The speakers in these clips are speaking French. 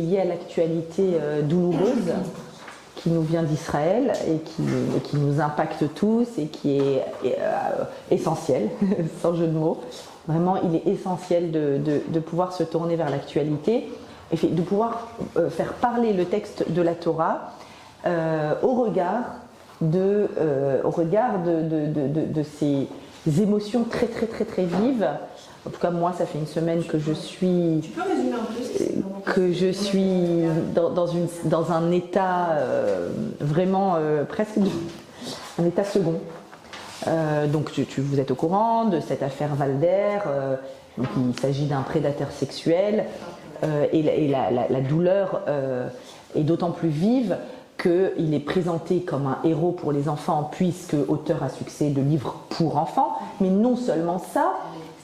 lié à l'actualité douloureuse qui nous vient d'Israël et qui nous impacte tous et qui est essentiel, sans jeu de mots. Vraiment, il est essentiel de pouvoir se tourner vers l'actualité et de pouvoir faire parler le texte de la Torah au regard de ces émotions très vives. En tout cas, moi, ça fait une semaine que je suis, tu peux résumer un peu dans un état vraiment presque un état second. Donc vous êtes au courant de cette affaire Valder. Donc il s'agit d'un prédateur sexuel et la douleur est d'autant plus vive qu'il est présenté comme un héros pour les enfants puisque auteur à succès de livres pour enfants. Mais non seulement ça,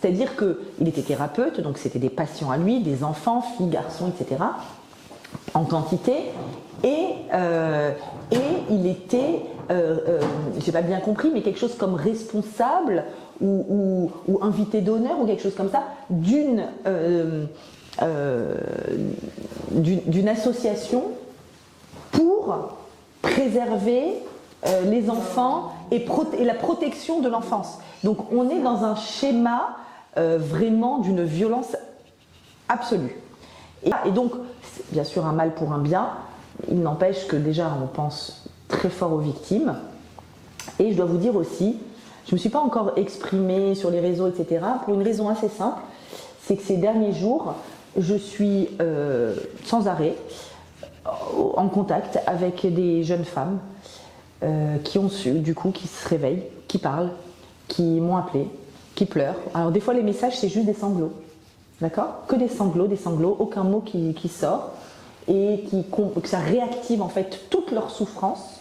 c'est-à-dire qu'il était thérapeute, donc c'était des patients à lui, des enfants, filles, garçons, etc. en quantité, et il était, j'ai pas bien compris, mais quelque chose comme responsable ou invité d'honneur ou quelque chose comme ça d'une association pour préserver les enfants et la protection de l'enfance. Donc on est dans un schéma vraiment d'une violence absolue. Et donc, c'est bien sûr un mal pour un bien, il n'empêche que déjà on pense très fort aux victimes. Et je dois vous dire aussi, je ne me suis pas encore exprimée sur les réseaux, etc., pour une raison assez simple, c'est que ces derniers jours, je suis sans arrêt en contact avec des jeunes femmes qui se réveillent, qui parlent, qui m'ont appelé, qui pleurent. Alors des fois les messages c'est juste des sanglots, d'accord ? Que des sanglots, aucun mot qui sort et que ça réactive en fait toute leur souffrance.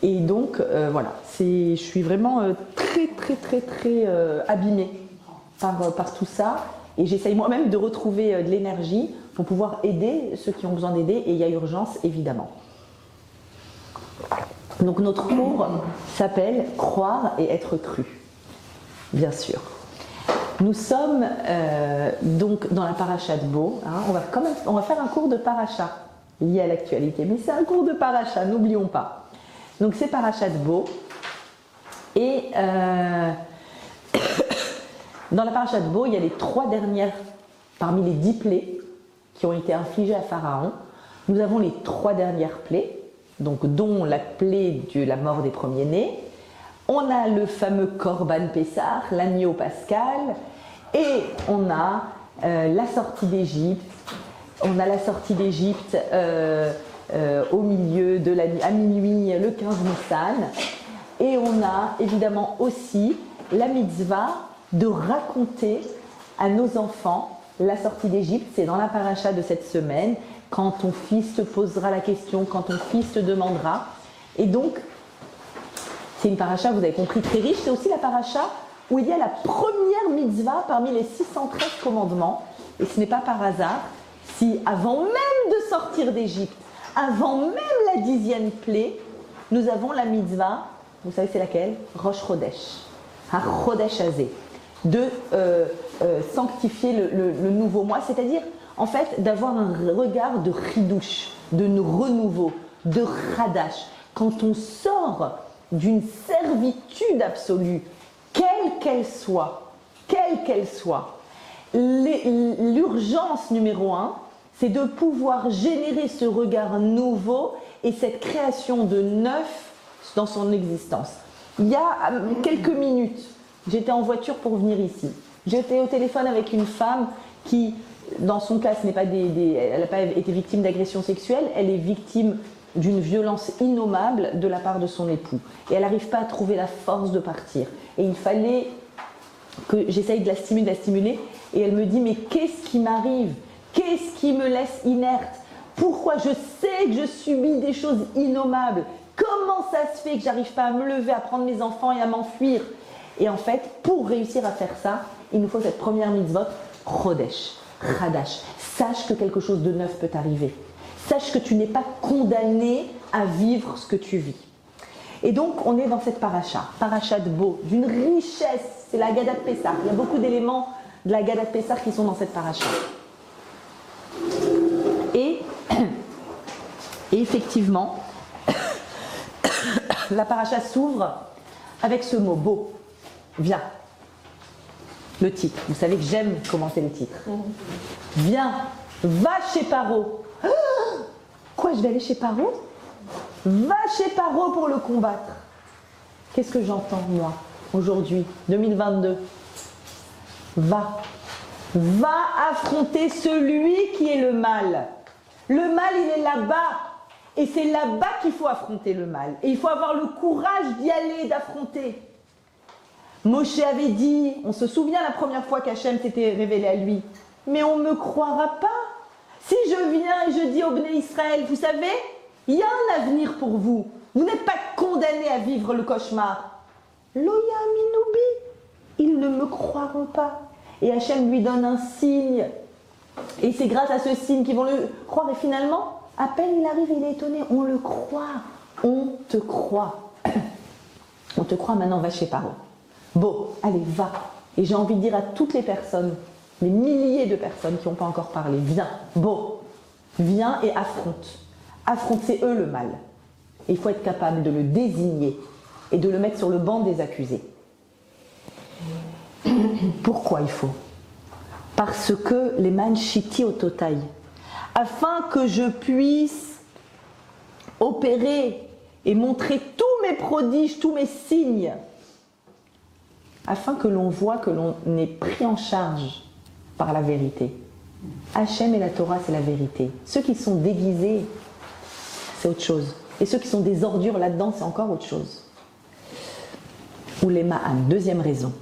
Et donc voilà, je suis vraiment très abîmée par tout ça et j'essaye moi-même de retrouver de l'énergie pour pouvoir aider ceux qui ont besoin d'aider et il y a urgence évidemment. Donc notre cours s'appelle « Croire et être cru ». Bien sûr. Nous sommes donc dans la paracha de Bo. Hein, on va faire un cours de paracha lié à l'actualité, mais c'est un cours de paracha, n'oublions pas. Donc c'est paracha de Bo. Et dans la paracha de Bo, il y a les 3 dernières parmi les 10 plaies qui ont été infligées à Pharaon. Nous avons les 3 dernières plaies, donc dont la plaie de la mort des premiers-nés. On a le fameux Korban Pessah, l'agneau pascal, et on a la sortie d'Égypte. On a la sortie d'Égypte au milieu de la nuit, à minuit, le 15 Nissan. Et on a évidemment aussi la mitzvah de raconter à nos enfants la sortie d'Égypte. C'est dans la paracha de cette semaine, quand ton fils te posera la question, quand ton fils te demandera. Et donc, c'est une paracha, vous avez compris, très riche. C'est aussi la paracha où il y a la première mitzvah parmi les 613 commandements. Et ce n'est pas par hasard si, avant même de sortir d'Égypte, avant même la 10e plaie, nous avons la mitzvah, vous savez c'est laquelle ? Rosh Chodesh, ha-Chodesh Hazé, de sanctifier le nouveau mois, c'est-à-dire en fait d'avoir un regard de chidouche, de renouveau, de chadash. Quand on sort d'une servitude absolue, quelle qu'elle soit, l'urgence numéro 1, c'est de pouvoir générer ce regard nouveau et cette création de neuf dans son existence. Il y a quelques minutes, j'étais en voiture pour venir ici. J'étais au téléphone avec une femme qui, dans son cas, elle n'a pas été victime d'agression sexuelle, elle est victime d'une violence innommable de la part de son époux. Et elle n'arrive pas à trouver la force de partir. Et il fallait que j'essaye de la stimuler. Et elle me dit, mais qu'est-ce qui m'arrive ? Qu'est-ce qui me laisse inerte ? Pourquoi je sais que je subis des choses innommables ? Comment ça se fait que j'arrive pas à me lever, à prendre mes enfants et à m'enfuir ? Et en fait, pour réussir à faire ça, il nous faut cette première mitzvot, Chodesh, Chadash. Sache que quelque chose de neuf peut arriver. Sache que tu n'es pas condamné à vivre ce que tu vis. Et donc, on est dans cette paracha de Bo, d'une richesse. C'est la Haggadah de Pessah. Il y a beaucoup d'éléments de la Haggadah de Pessah qui sont dans cette paracha. Et effectivement, la paracha s'ouvre avec ce mot beau. Viens. Le titre. Vous savez que j'aime commenter les titres. Viens, va chez Paro. Ah, quoi, je vais aller chez Paro? Va chez Paro pour le combattre. Qu'est-ce que j'entends, moi, aujourd'hui, 2022? Va affronter celui qui est le mal. Le mal, il est là-bas. Et c'est là-bas qu'il faut affronter le mal. Et il faut avoir le courage d'y aller, d'affronter. Moshe avait dit, on se souvient la première fois qu'Hachem s'était révélé à lui, mais on ne me croira pas. Si je viens et je dis au Bnei Israël, vous savez, il y a un avenir pour vous. Vous n'êtes pas condamnés à vivre le cauchemar. Loya Minoubi, ils ne me croiront pas. Et Hachem lui donne un signe. Et c'est grâce à ce signe qu'ils vont le croire. Et finalement, à peine il arrive, il est étonné. On le croit. On te croit. On te croit, maintenant va chez Paro. Bon, allez, va. Et j'ai envie de dire à toutes les personnes, les milliers de personnes qui n'ont pas encore parlé, viens, bon, viens et affronte. Affronte, c'est eux le mal. Et il faut être capable de le désigner et de le mettre sur le banc des accusés. Pourquoi il faut? Parce que les man shiti au totai, afin que je puisse opérer et montrer tous mes prodiges, tous mes signes, afin que l'on voit que l'on est pris en charge par la vérité. Hachem et la Torah, c'est la vérité. Ceux qui sont déguisés, c'est autre chose. Et ceux qui sont des ordures là-dedans, c'est encore autre chose. Ou les ma'an, deuxième raison.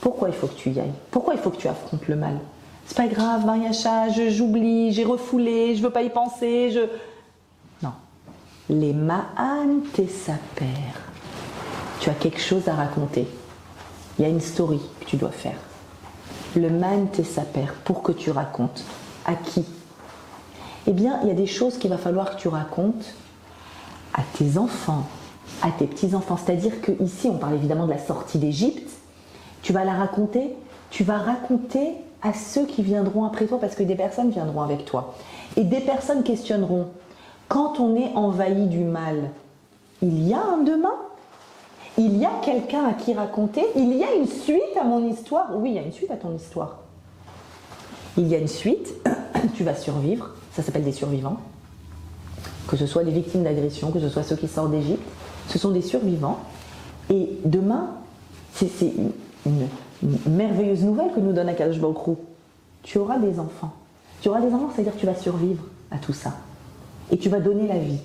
Pourquoi il faut que tu y ailles? Pourquoi il faut que tu affrontes le mal? C'est pas grave, Mariacha, j'oublie, j'ai refoulé, je veux pas y penser, Non. Les ma'an tesaper. Tu as quelque chose à raconter. Il y a une story que tu dois faire. Le man tesaper, pour que tu racontes. À qui? Eh bien, il y a des choses qu'il va falloir que tu racontes à tes enfants, à tes petits-enfants. C'est-à-dire qu'ici, on parle évidemment de la sortie d'Égypte. Tu vas la raconter, tu vas raconter à ceux qui viendront après toi, parce que des personnes viendront avec toi. Et des personnes questionneront, quand on est envahi du mal, il y a un demain? Il y a quelqu'un à qui raconter? Il y a une suite à mon histoire? Oui, il y a une suite à ton histoire. Il y a une suite, tu vas survivre, ça s'appelle des survivants. Que ce soit les victimes d'agression, que ce soit ceux qui sortent d'Égypte, ce sont des survivants. Et demain, c'est une merveilleuse nouvelle que nous donne Akadosh Baruch Hu. Tu auras des enfants. Tu auras des enfants, c'est-à-dire que tu vas survivre à tout ça. Et tu vas donner la vie.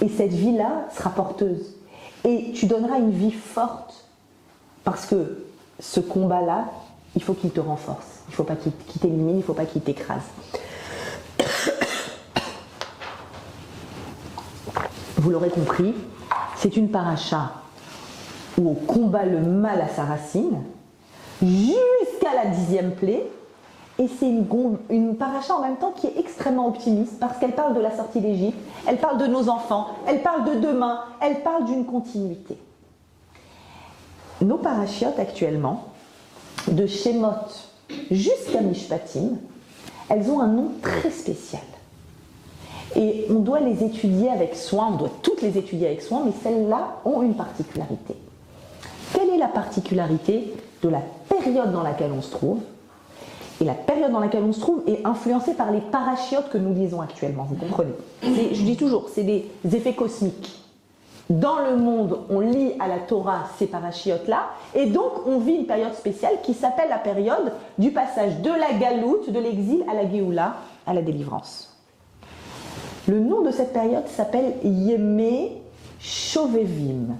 Et cette vie-là sera porteuse. Et tu donneras une vie forte. Parce que ce combat-là, il faut qu'il te renforce. Il ne faut pas qu'il t'élimine, il ne faut pas qu'il t'écrase. Vous l'aurez compris, c'est une paracha où on combat le mal à sa racine, jusqu'à la 10e plaie, et c'est une paracha en même temps qui est extrêmement optimiste, parce qu'elle parle de la sortie d'Égypte, elle parle de nos enfants, elle parle de demain, elle parle d'une continuité. Nos parachiotes actuellement, de Shemot jusqu'à Mishpatim, elles ont un nom très spécial. Et on doit les étudier avec soin, on doit toutes les étudier avec soin, mais celles-là ont une particularité. Quelle est la particularité de la période dans laquelle on se trouve? Et la période dans laquelle on se trouve est influencée par les parachiotes que nous lisons actuellement, vous comprenez? Je dis toujours, c'est des effets cosmiques. Dans le monde, on lit à la Torah ces parachiotes-là, et donc on vit une période spéciale qui s'appelle la période du passage de la galoute, de l'exil à la Géoula, à la délivrance. Le nom de cette période s'appelle Yemé Shovevim.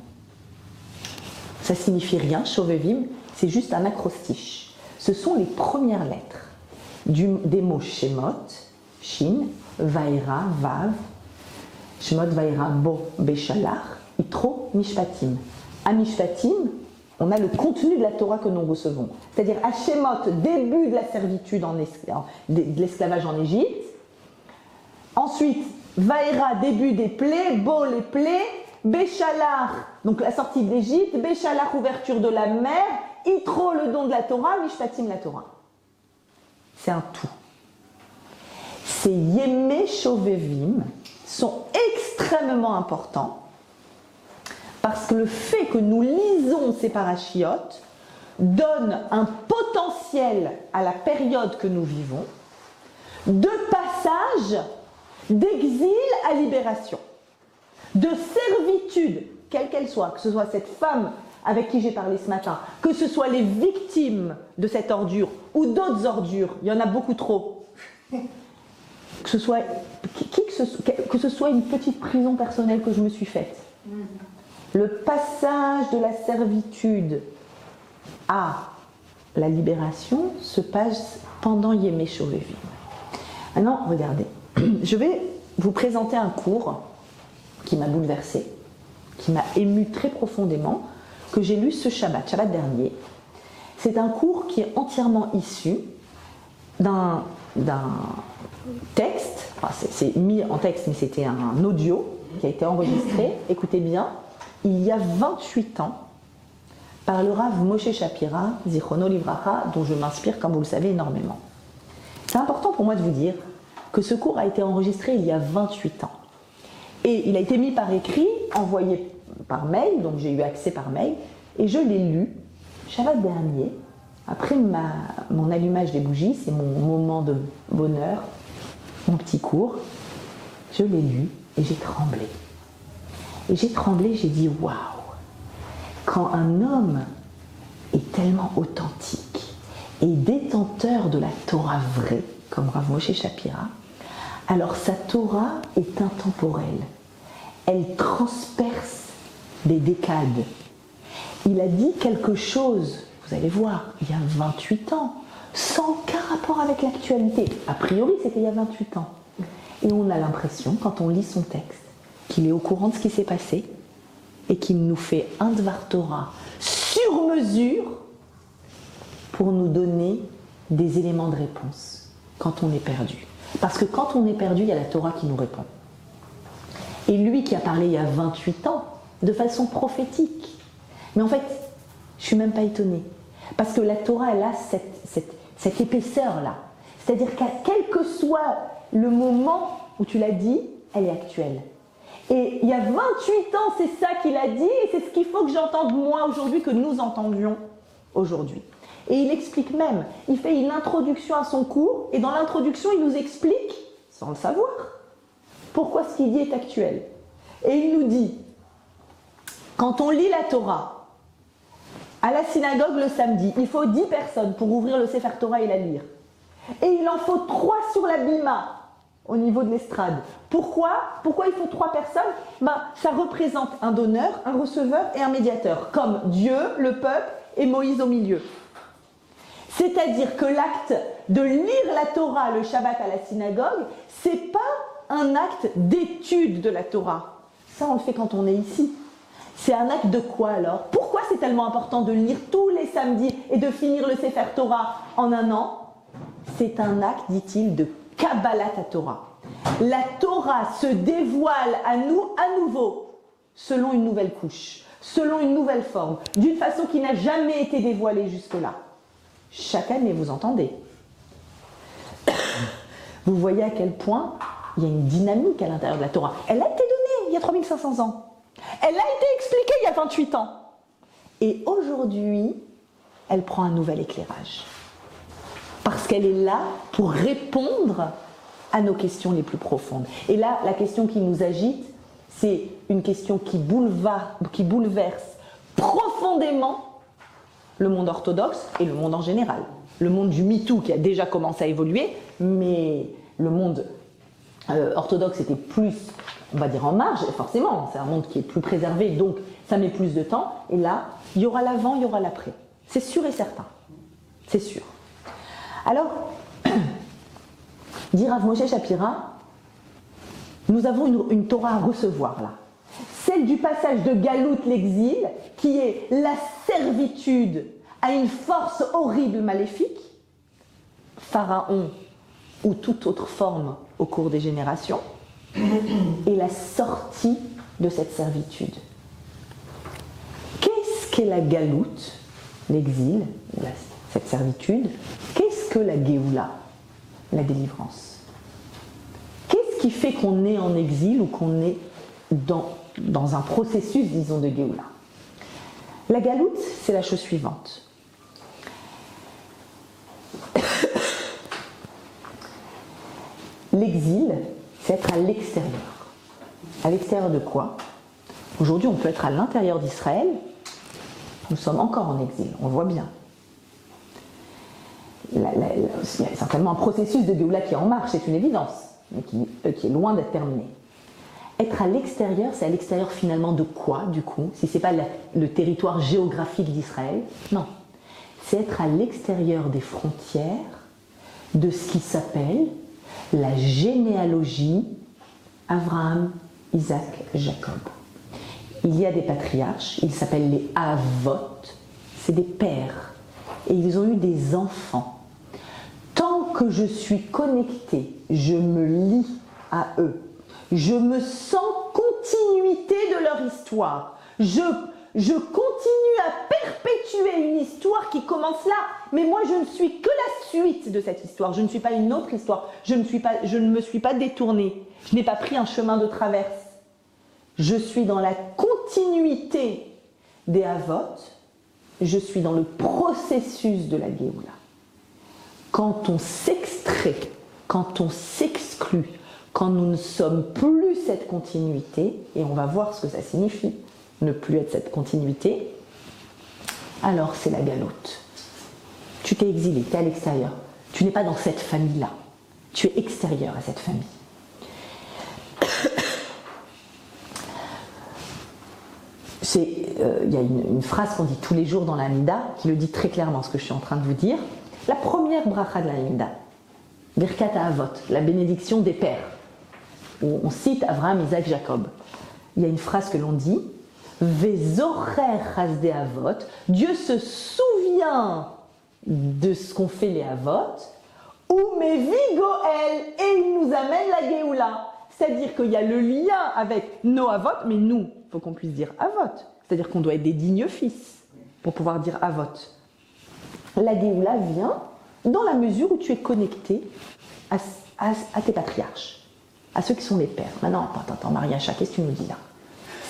Ça signifie rien, Shovevim, c'est juste un acrostiche. Ce sont les premières lettres des mots Shemot, Shin, Vaïra, Vav, Shemot, Vaïra, Bo, Béchalach, Itro, Mishpatim. À Mishpatim, on a le contenu de la Torah que nous recevons. C'est-à-dire à Shemot, début de la servitude, de l'esclavage en Égypte. Ensuite, Vaïra, début des plaies, Bo, les plaies, Béchalach, donc la sortie d'Égypte, Béchalach, ouverture de la mer, Itro, le don de la Torah, Mishpatim, la Torah. C'est un tout. Ces Yemé Shovevim sont extrêmement importants parce que le fait que nous lisons ces parachiotes donne un potentiel à la période que nous vivons de passage d'exil à libération, de servitude, quelle qu'elle soit, que ce soit cette femme avec qui j'ai parlé ce matin, que ce soit les victimes de cette ordure ou d'autres ordures, il y en a beaucoup trop, que ce soit une petite prison personnelle que je me suis faite. Le passage de la servitude à la libération se passe pendant Yemé Shovevim. Maintenant, regardez, je vais vous présenter un cours qui m'a bouleversée, qui m'a émue très profondément, que j'ai lu ce Shabbat dernier. C'est un cours qui est entièrement issu d'un texte, enfin, c'est mis en texte, mais c'était un audio qui a été enregistré, écoutez bien, il y a 28 ans, par le Rav Moshe Shapira, Zichrono Livracha, dont je m'inspire, comme vous le savez, énormément. C'est important pour moi de vous dire que ce cours a été enregistré il y a 28 ans. Et il a été mis par écrit, envoyé par mail, donc j'ai eu accès par mail, et je l'ai lu, Shabbat dernier, après mon allumage des bougies, c'est mon moment de bonheur, mon petit cours, je l'ai lu et j'ai tremblé. Et j'ai tremblé, j'ai dit waouh! Quand un homme est tellement authentique et détenteur de la Torah vraie, comme Rav Moshe Shapira, alors sa Torah est intemporelle. Elle transperce des décades. Il a dit quelque chose, vous allez voir, il y a 28 ans, sans aucun rapport avec l'actualité. A priori, c'était il y a 28 ans. Et on a l'impression, quand on lit son texte, qu'il est au courant de ce qui s'est passé et qu'il nous fait un Dvar Torah sur mesure pour nous donner des éléments de réponse quand on est perdu. Parce que quand on est perdu, il y a la Torah qui nous répond. Et lui qui a parlé il y a 28 ans, de façon prophétique. Mais en fait, je ne suis même pas étonnée. Parce que la Torah, elle a cette épaisseur-là. C'est-à-dire qu'à quel que soit le moment où tu l'as dit, elle est actuelle. Et il y a 28 ans, c'est ça qu'il a dit, et c'est ce qu'il faut que j'entende moi aujourd'hui, que nous entendions aujourd'hui. Et il explique même, il fait une introduction à son cours, et dans l'introduction, il nous explique, sans le savoir, pourquoi ce qu'il dit est actuel. Et il nous dit, quand on lit la Torah, à la synagogue le samedi, il faut 10 personnes pour ouvrir le Sefer Torah et la lire. Et il en faut 3 sur la bima, au niveau de l'estrade. Pourquoi il faut 3 personnes? Ça représente un donneur, un receveur et un médiateur, comme Dieu, le peuple et Moïse au milieu. C'est-à-dire que l'acte de lire la Torah le Shabbat à la synagogue, c'est pas un acte d'étude de la Torah. Ça, on le fait quand on est ici. C'est un acte de quoi alors? Pourquoi c'est tellement important de lire tous les samedis et de finir le Sefer Torah en un an? C'est un acte, dit-il, de Kabbalat Torah. La Torah se dévoile à nous à nouveau, selon une nouvelle couche, selon une nouvelle forme, d'une façon qui n'a jamais été dévoilée jusque-là. Chaque année, vous entendez. Vous voyez à quel point il y a une dynamique à l'intérieur de la Torah. Elle a été donnée il y a 3500 ans. Elle a été expliquée il y a 28 ans. Et aujourd'hui, elle prend un nouvel éclairage. Parce qu'elle est là pour répondre à nos questions les plus profondes. Et là, la question qui nous agite, c'est une question qui bouleverse profondément le monde orthodoxe et le monde en général. Le monde du MeToo qui a déjà commencé à évoluer, mais le monde orthodoxe était plus, on va dire, en marge, forcément, c'est un monde qui est plus préservé, donc ça met plus de temps. Et là, il y aura l'avant, il y aura l'après. C'est sûr et certain. C'est sûr. Alors, dit Rav Moshe Shapira, nous avons une Torah à recevoir là. Celle du passage de Galout, l'exil, qui est la servitude à une force horrible, maléfique, Pharaon ou toute autre forme au cours des générations, et la sortie de cette servitude. Qu'est-ce qu'est la Galout, l'exil, cette servitude? Qu'est-ce que la Géoula, la délivrance? Qu'est-ce Qu'est-ce qui fait qu'on est en exil ou qu'on est dans un processus, disons, de Géoula? La galoute, c'est la chose suivante. L'exil, c'est être à l'extérieur. À l'extérieur de quoi? Aujourd'hui, on peut être à l'intérieur d'Israël. Nous sommes encore en exil, on le voit bien. Il y a certainement un processus de Géoula qui est en marche, c'est une évidence, mais qui est loin d'être terminé. Être à l'extérieur, c'est à l'extérieur finalement de quoi, du coup, si ce n'est pas le territoire géographique d'Israël? Non. C'est être à l'extérieur des frontières de ce qui s'appelle la généalogie Abraham, Isaac, Jacob. Il y a des patriarches, ils s'appellent les Avot, c'est des pères, et ils ont eu des enfants. Tant que je suis connectée, je me lie à eux, je me sens continuité de leur histoire, je continue à perpétuer une histoire qui commence là, mais moi je ne suis que la suite de cette histoire, je ne suis pas une autre histoire, je ne me suis pas détournée, je n'ai pas pris un chemin de traverse. Je suis dans la continuité des Avot, je suis dans le processus de la Géoula. Quand on s'extrait, quand on s'exclut, quand nous ne sommes plus cette continuité, et on va voir ce que ça signifie, ne plus être cette continuité, alors c'est la galoute. Tu t'es exilé, tu es à l'extérieur, tu n'es pas dans cette famille-là, tu es extérieur à cette famille. Il y a une phrase qu'on dit tous les jours dans la Hamida qui le dit très clairement, ce que je suis en train de vous dire. La première bracha de la Hamida, Birkat Avot, la bénédiction des pères, où on cite Abraham, Isaac, Jacob. Il y a une phrase que l'on dit, Vezocher Chasdei Avot, Dieu se souvient de ce qu'ont fait les Avot, ou Mevi Goel, et il nous amène la Géoula. C'est-à-dire qu'il y a le lien avec nos Avot, mais nous, il faut qu'on puisse dire Avot. C'est-à-dire qu'on doit être des dignes fils pour pouvoir dire Avot. La Géoula vient dans la mesure où tu es connecté à tes patriarches, à ceux qui sont les pères. Maintenant, attends, Mariacha, qu'est-ce que tu nous dis là?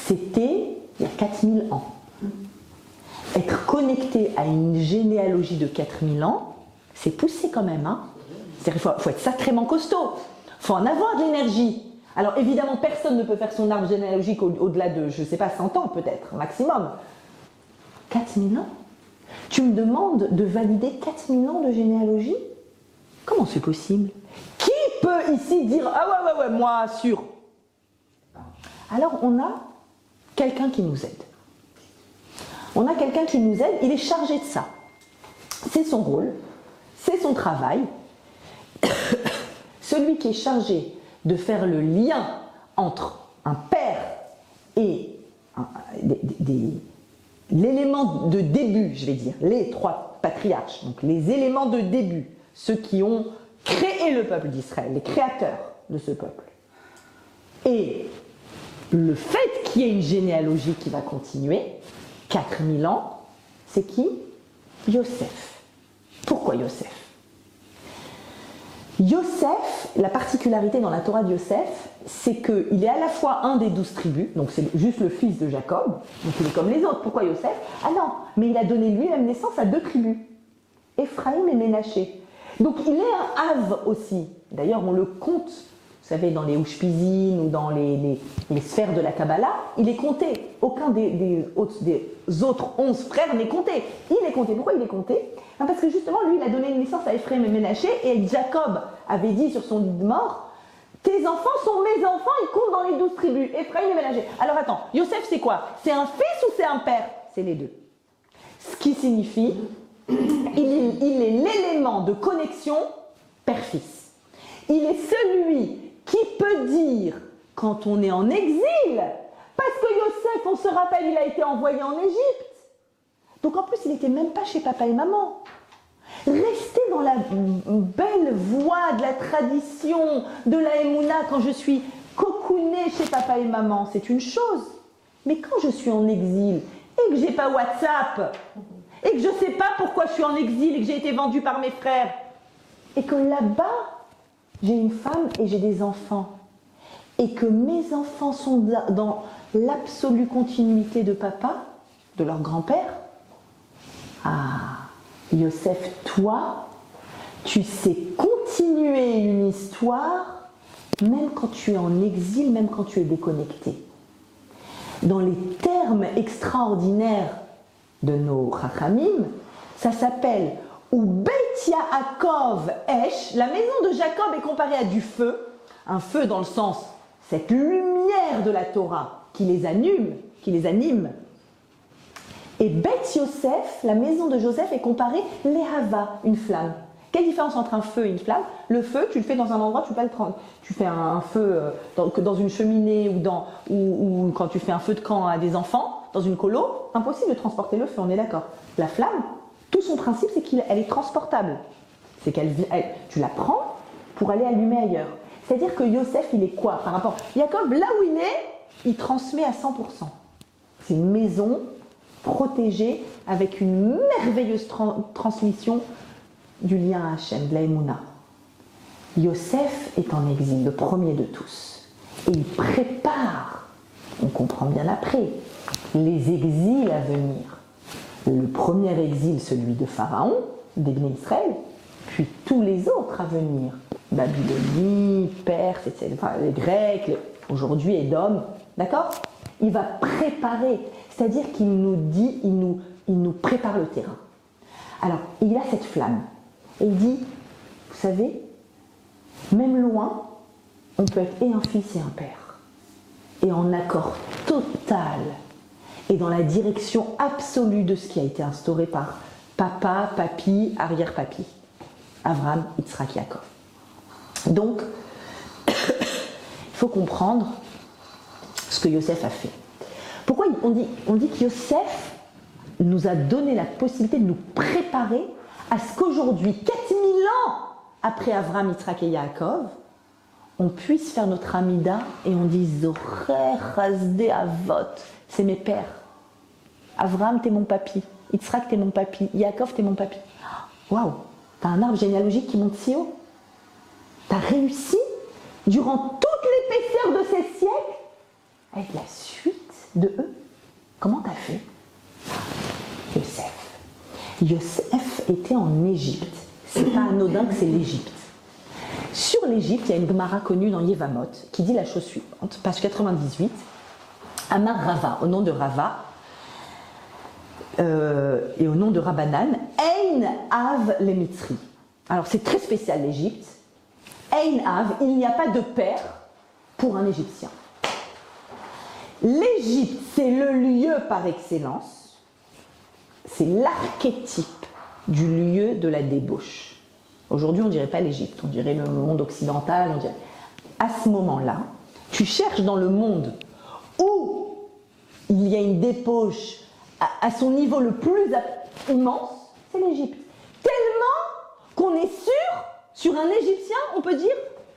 C'était il y a 4000 ans. Être connecté à une généalogie de 4000 ans, c'est poussé quand même. Hein. C'est-à-dire qu'il faut être sacrément costaud. Il faut en avoir de l'énergie. Alors évidemment, personne ne peut faire son arbre généalogique au-delà de, je ne sais pas, 100 ans peut-être, maximum. 4000 ans? Tu me demandes de valider 4000 ans de généalogie? Comment c'est possible? Qui peut ici dire « Ah ouais, moi, sûr ». Alors on a quelqu'un qui nous aide. On a quelqu'un qui nous aide, il est chargé de ça. C'est son rôle, c'est son travail. Celui qui est chargé de faire le lien entre un père et l'élément de début, je vais dire, les trois patriarches, donc les éléments de début, ceux qui ont créé le peuple d'Israël, les créateurs de ce peuple. Et le fait qu'il y ait une généalogie qui va continuer, 4000 ans, c'est qui? Yosef. Pourquoi Yosef? Yosef, la particularité dans la Torah de Yosef, c'est qu'il est à la fois un des 12 tribus, donc c'est juste le fils de Jacob, donc il est comme les autres. Pourquoi Yosef? Ah non, mais il a donné lui-même naissance à 2 tribus, Ephraïm et Ménaché. Donc il est un Av aussi. D'ailleurs, on le compte, vous savez, dans les Ushpizin ou dans les sphères de la Kabbalah, il est compté. Aucun des autres 11 frères n'est compté. Il est compté. Pourquoi il est compté? Parce que justement, lui, il a donné naissance à Ephraim et Ménaché, et Jacob avait dit sur son lit de mort, tes enfants sont mes enfants, ils comptent dans les 12 tribus, Ephraim et Ménaché. Alors attends, Yosef c'est quoi? C'est un fils ou c'est un père? C'est les deux. Ce qui signifie, il est l'élément de connexion père-fils. Il est celui qui peut dire, quand on est en exil, parce que Yosef, on se rappelle, il a été envoyé en Égypte. Donc en plus, il n'était même pas chez papa et maman. Rester dans la belle voie de la tradition, de la Emouna, quand je suis cocoonée chez papa et maman, c'est une chose. Mais quand je suis en exil et que j'ai pas WhatsApp, et que je ne sais pas pourquoi je suis en exil et que j'ai été vendue par mes frères, et que là-bas, j'ai une femme et j'ai des enfants, et que mes enfants sont dans l'absolue continuité de papa, de leur grand-père, ah, Yosef, toi, tu sais continuer une histoire même quand tu es en exil, même quand tu es déconnecté. Dans les termes extraordinaires de nos Chachamim, ça s'appelle ou Beit Yaakov Esh, la maison de Jacob est comparée à du feu, un feu dans le sens, cette lumière de la Torah qui les anime. Et Beit Yosef, la maison de Joseph, est comparée Lehava, une flamme. Quelle différence entre un feu et une flamme? Le feu, tu le fais dans un endroit, tu peux pas le prendre. Tu fais un feu dans une cheminée ou quand tu fais un feu de camp à des enfants, dans une colo, impossible de transporter le feu, on est d'accord. La flamme, tout son principe, c'est qu'elle est transportable. C'est tu la prends pour aller allumer ailleurs. C'est-à-dire que Yosef, il est quoi par rapport à Jacob, là où il transmet à 100%. C'est une maison protégée avec une merveilleuse transmission du lien à Hachem, de la Emouna. Yosef est en exil, le premier de tous. Et il prépare, on comprend bien après, les exils à venir. Le premier exil, celui de Pharaon, d'Ibn Israël, puis tous les autres à venir. Babylonie, Perse, etc., enfin, les Grecs, aujourd'hui Édom, d'accord? Il va préparer, c'est-à-dire qu'il nous dit, il nous prépare le terrain. Alors, il a cette flamme, et il dit, vous savez, même loin, on peut être et un fils et un père, et en accord total, et dans la direction absolue de ce qui a été instauré par papa, papy, arrière-papy, Abraham, Yitzhak, Yaakov. Donc, il faut comprendre ce que Yosef a fait. Pourquoi on dit que Yosef nous a donné la possibilité de nous préparer à ce qu'aujourd'hui, 4000 ans après Abraham, Yitzhak et Yaakov, on puisse faire notre Amida et on dise Zocher, Chazdé, Avot, c'est mes pères. Abraham, t'es mon papy. Yitzhak, t'es mon papy. Yaakov, t'es mon papy. Waouh, t'as un arbre généalogique qui monte si haut. T'as réussi, durant toute l'épaisseur de ces siècles, avec la suite de eux. Comment t'as fait? Yosef. Yosef était en Égypte. C'est pas anodin que c'est l'Égypte. Sur l'Égypte, il y a une Gemara connue dans Yevamot qui dit la chose suivante, page 98. Amar Rava, au nom de Rava, et au nom de Rabbanan, Ein Av le Mitzri. Alors c'est très spécial l'Égypte. Ein Av, il n'y a pas de père pour un Égyptien. L'Égypte, c'est le lieu par excellence, c'est l'archétype du lieu de la débauche. Aujourd'hui, on ne dirait pas l'Égypte, on dirait le monde occidental. À ce moment-là, tu cherches dans le monde où il y a une débauche à son niveau le plus immense, c'est l'Égypte. Tellement qu'on est sûr, sur un Égyptien, on peut dire,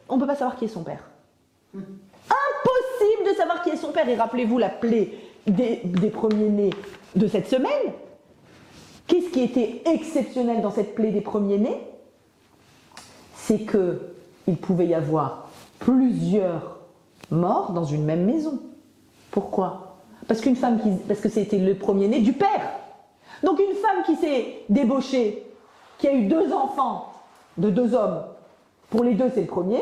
on ne peut pas savoir qui est son père. Impossible de savoir qui est son père. Et rappelez-vous la plaie des premiers-nés de cette semaine. Qu'est-ce qui était exceptionnel dans cette plaie des premiers-nés? C'est qu'il pouvait y avoir plusieurs morts dans une même maison. Pourquoi? Parce que c'était le premier-né du père. Donc une femme qui s'est débauchée, qui a eu 2 enfants de 2 hommes, pour les 2 c'est le premier.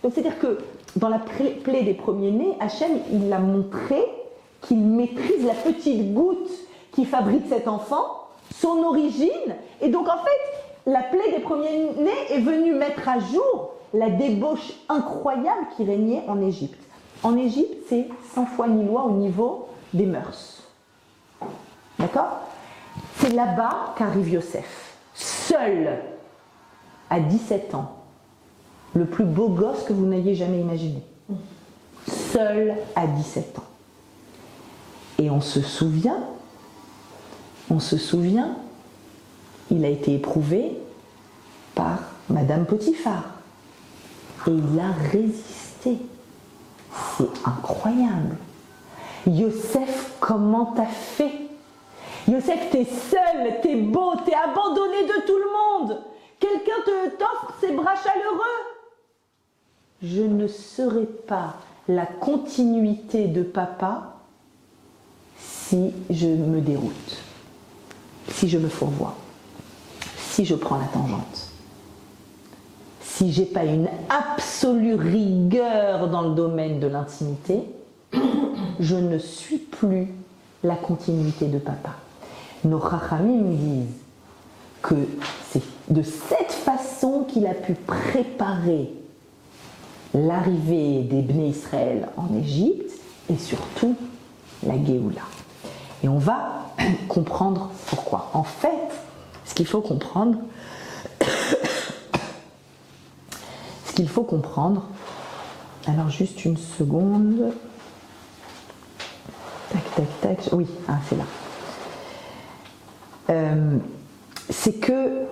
Donc c'est-à-dire que dans la plaie des premiers-nés, Hachem, il a montré qu'il maîtrise la petite goutte qui fabrique cet enfant, son origine, et donc en fait, la plaie des premiers-nés est venue mettre à jour la débauche incroyable qui régnait en Égypte. En Égypte, c'est 100 fois ni loi au niveau des mœurs. D'accord? C'est là-bas qu'arrive Yosef, seul, à 17 ans, le plus beau gosse que vous n'ayez jamais imaginé. Seul à 17 ans. Et on se souvient, il a été éprouvé par Madame Potiphar. Et il a résisté. C'est incroyable. Yosef, comment t'as fait? Yosef, t'es seul, t'es beau, t'es abandonné de tout le monde. Quelqu'un t'offre ses bras chaleureux. Je ne serai pas la continuité de papa si je me déroute, si je me fourvoie, si je prends la tangente, si j'ai pas une absolue rigueur dans le domaine de l'intimité, je ne suis plus la continuité de papa. Nos chachamim disent que c'est de cette façon qu'il a pu préparer l'arrivée des Bnei Israël en Égypte et surtout la Géoula. Et on va comprendre pourquoi. En fait, ce qu'il faut comprendre, alors juste une seconde, tac, oui, c'est là. C'est que,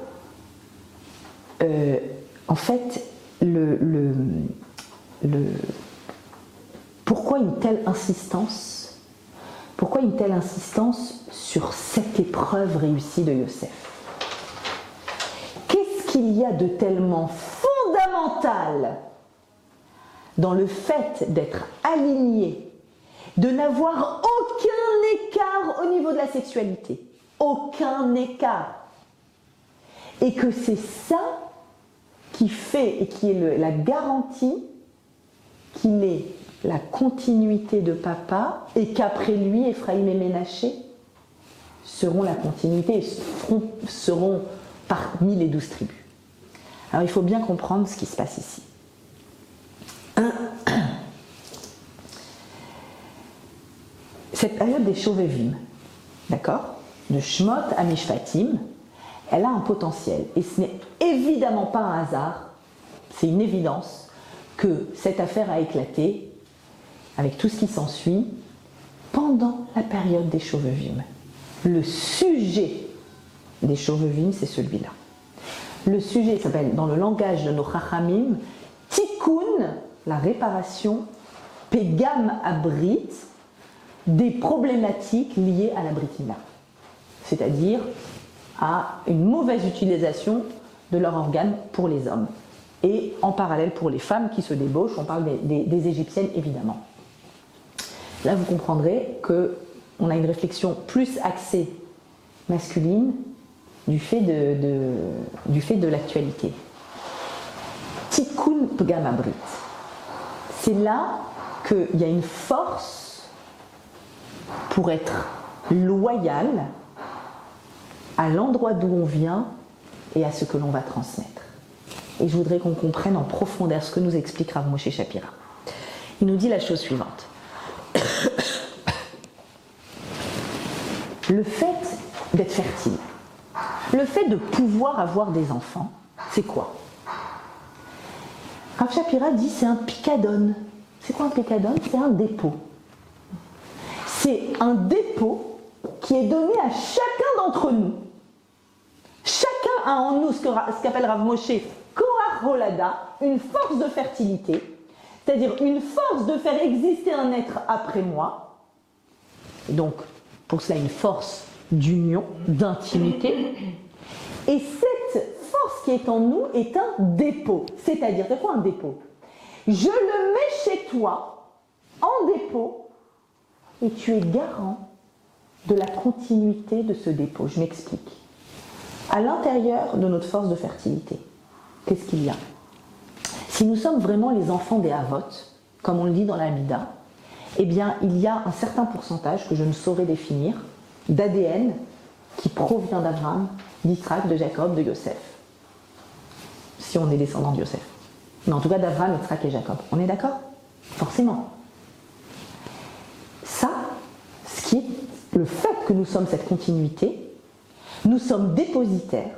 en fait, pourquoi une telle insistance sur cette épreuve réussie de Yosef? Qu'est-ce qu'il y a de tellement fondamental dans le fait d'être aligné, de n'avoir aucun écart au niveau de la sexualité, aucun écart, et que c'est ça qui fait et qui est la garantie qu'il est la continuité de papa et qu'après lui, Ephraïm et Ménaché seront la continuité et seront parmi les 12 tribus. Alors il faut bien comprendre ce qui se passe ici. Cette période des Shovevim, d'accord, de Shmot à Mishpatim, elle a un potentiel. Et ce n'est évidemment pas un hasard, c'est une évidence que cette affaire a éclaté, avec tout ce qui s'ensuit, pendant la période des Shovevim. Le sujet des Shovevim, c'est celui-là. Le sujet s'appelle, dans le langage de nos Chachamim, Tikkun, la réparation, Pegam Abrit, des problématiques liées à la Brit Mila. C'est-à-dire à une mauvaise utilisation de leur organe pour les hommes. Et en parallèle pour les femmes qui se débauchent, on parle des Égyptiennes évidemment. Là vous comprendrez qu'on a une réflexion plus axée masculine du fait de l'actualité. Tikkun Pegam Abrit. C'est là qu'il y a une force pour être loyal à l'endroit d'où on vient et à ce que l'on va transmettre. Et je voudrais qu'on comprenne en profondeur ce que nous explique Rav Moshe Shapira. Il nous dit la chose suivante. Le fait d'être fertile, le fait de pouvoir avoir des enfants, c'est quoi? Rav Shapira dit c'est un picadone. C'est quoi un picadone? C'est un dépôt. C'est un dépôt qui est donné à chacun d'entre nous. Chacun a en nous ce qu'appelle Rav Moshe Koach Holada, une force de fertilité, c'est-à-dire une force de faire exister un être après moi. Et donc, pour cela, une force d'union, d'intimité. Et cette force qui est en nous est un dépôt. C'est-à-dire, c'est quoi un dépôt? Je le mets chez toi, en dépôt, et tu es garant de la continuité de ce dépôt. Je m'explique. À l'intérieur de notre force de fertilité, qu'est-ce qu'il y a? Si nous sommes vraiment les enfants des Havot, comme on le dit dans la Mida, eh bien, il y a un certain pourcentage que je ne saurais définir d'ADN qui provient d'Abraham, d'Isaac, de Jacob, de Yosef. Si on est descendant de Yosef. Mais en tout cas d'Abraham, Isaac et Jacob. On est d'accord? Forcément. Ça, ce qui est le fait que nous sommes cette continuité, nous sommes dépositaires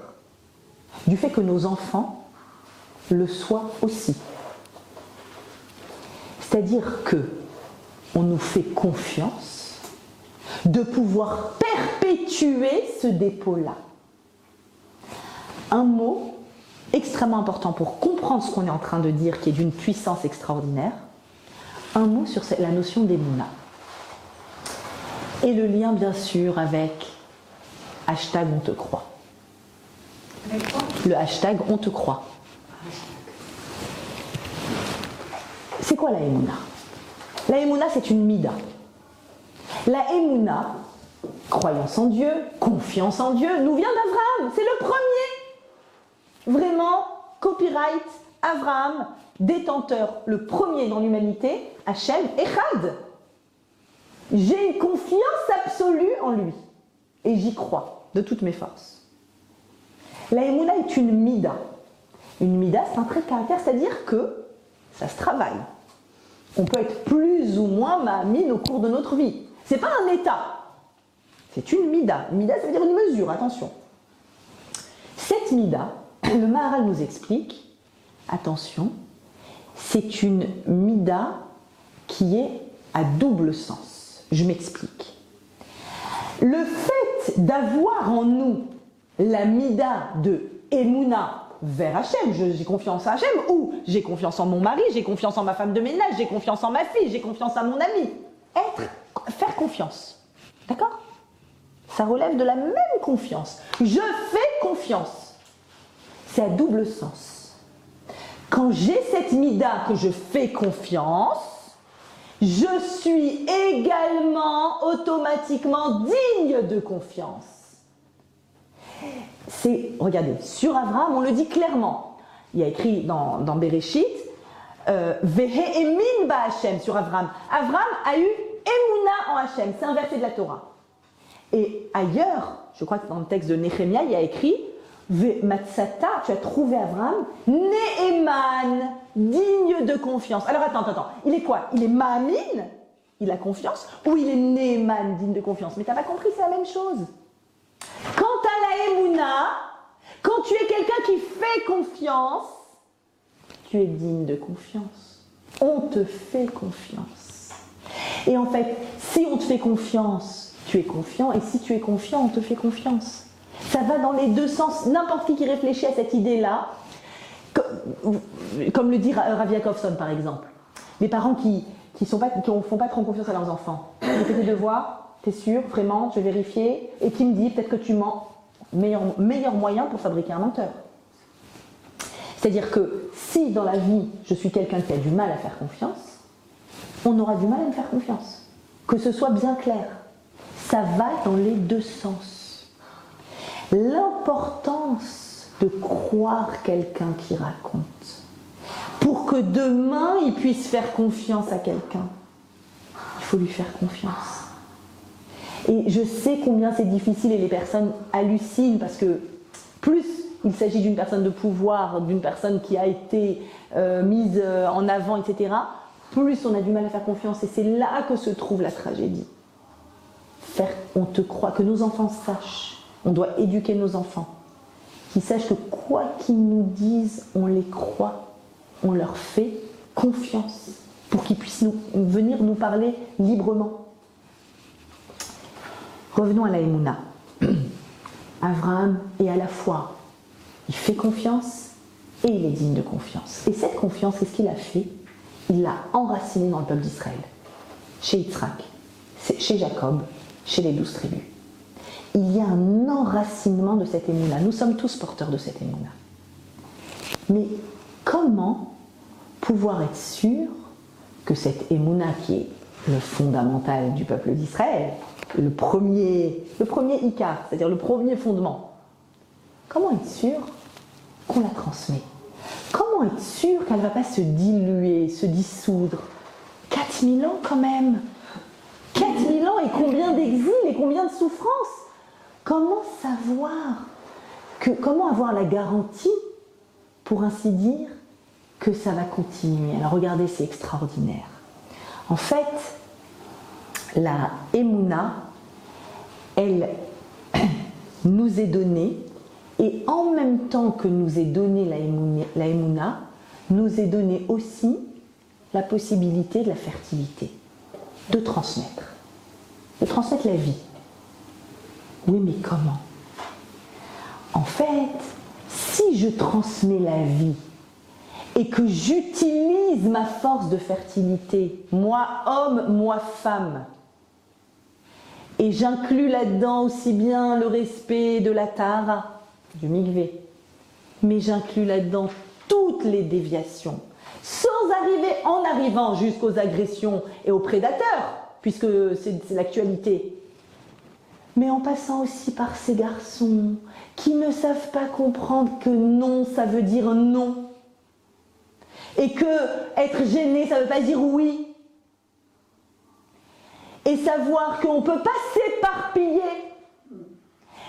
du fait que nos enfants le soient aussi. C'est-à-dire que on nous fait confiance de pouvoir perpétuer ce dépôt-là. Un mot extrêmement important pour comprendre ce qu'on est en train de dire, qui est d'une puissance extraordinaire, un mot sur la notion d'Emouna. Et le lien, bien sûr, avec hashtag on te croit. Avec quoi? Le hashtag on te croit. C'est quoi la Emouna? La Emouna, c'est une mida. La Emouna, croyance en Dieu, confiance en Dieu, nous vient d'Abraham. C'est le premier. Vraiment, copyright, Abraham, détenteur, le premier dans l'humanité, Hachem, Echad. J'ai une confiance absolue en lui. Et j'y crois, de toutes mes forces. La Emouna est une mida. Une mida, c'est un trait de caractère, c'est-à-dire que ça se travaille. On peut être plus ou moins ma'amine au cours de notre vie. C'est pas un état. C'est une mida. Mida, ça veut dire une mesure, attention. Cette mida, le Maharal nous explique, attention, c'est une mida qui est à double sens. Je m'explique. Le fait d'avoir en nous la mida de Emouna vers Hachem, j'ai confiance à Hachem, ou j'ai confiance en mon mari, j'ai confiance en ma femme de ménage, j'ai confiance en ma fille, j'ai confiance à mon ami. Faire confiance. D'accord ? Ça relève de la même confiance. Je fais confiance. C'est à double sens. Quand j'ai cette mida que je fais confiance, je suis également automatiquement digne de confiance. Regardez, sur Abraham, on le dit clairement. Il y a écrit dans Bereshit, Vehe emin ba Hashem sur Abraham. Abraham a eu Emouna en Hashem, c'est un verset de la Torah. Et ailleurs, je crois que dans le texte de Néhémia, il y a écrit Matsata, tu as trouvé Abraham, Neheman, digne de confiance. Alors attends, il est quoi? Il est Ma'amin, il a confiance, ou il est Neheman, digne de confiance? Mais tu n'as pas compris, c'est la même chose. Quant à la Emouna, quand tu es quelqu'un qui fait confiance, tu es digne de confiance. On te fait confiance. Et en fait, si on te fait confiance, tu es confiant, et si tu es confiant, on te fait confiance. Ça va dans les deux sens. N'importe qui réfléchit à cette idée-là, comme le dit Rav Yakovson par exemple. Les parents qui font pas trop confiance à leurs enfants. Tu fais tes devoirs, t'es sûr, vraiment, je vais vérifier, et qui me dit peut-être que tu mens. Meilleur moyen pour fabriquer un menteur. C'est-à-dire que si dans la vie, je suis quelqu'un qui a du mal à faire confiance, on aura du mal à me faire confiance. Que ce soit bien clair. Ça va dans les deux sens. L'importance de croire quelqu'un qui raconte, pour que demain il puisse faire confiance à quelqu'un, il faut lui faire confiance. Et je sais combien c'est difficile et les personnes hallucinent parce que plus il s'agit d'une personne de pouvoir, d'une personne qui a été mise en avant, etc., plus on a du mal à faire confiance. Et c'est là que se trouve la tragédie. On te croit, que nos enfants sachent, on doit éduquer nos enfants, qu'ils sachent que quoi qu'ils nous disent, on les croit, on leur fait confiance pour qu'ils puissent venir nous parler librement. Revenons à la Emouna. Abraham est à la fois, il fait confiance et il est digne de confiance. Et cette confiance, qu'est-ce qu'il a fait? Il l'a enracinée dans le peuple d'Israël, chez Yitzhak, chez Jacob, chez les 12 tribus. Il y a un enracinement de cette Emouna. Nous sommes tous porteurs de cette Emouna. Mais comment pouvoir être sûr que cette Emouna, qui est le fondamental du peuple d'Israël, le premier Icar, c'est-à-dire le premier fondement, comment être sûr qu'on la transmet? Comment être sûr qu'elle ne va pas se diluer, se dissoudre? 4000 ans quand même. 4000 ans et combien d'exil et combien de souffrances? Comment savoir, comment avoir la garantie, pour ainsi dire, que ça va continuer? Alors regardez, c'est extraordinaire. En fait, la Emouna, elle nous est donnée, et en même temps que nous est donnée la Emouna, nous est donnée aussi la possibilité de la fertilité, de transmettre la vie. Oui, mais comment? En fait, si je transmets la vie et que j'utilise ma force de fertilité, moi homme, moi femme, et j'inclus là-dedans aussi bien le respect de la Tahara, du mikvé, mais j'inclus là-dedans toutes les déviations, sauf en arrivant jusqu'aux agressions et aux prédateurs, puisque c'est l'actualité, mais en passant aussi par ces garçons qui ne savent pas comprendre que non, ça veut dire non. Et que être gêné, ça ne veut pas dire oui. Et savoir qu'on ne peut pas s'éparpiller.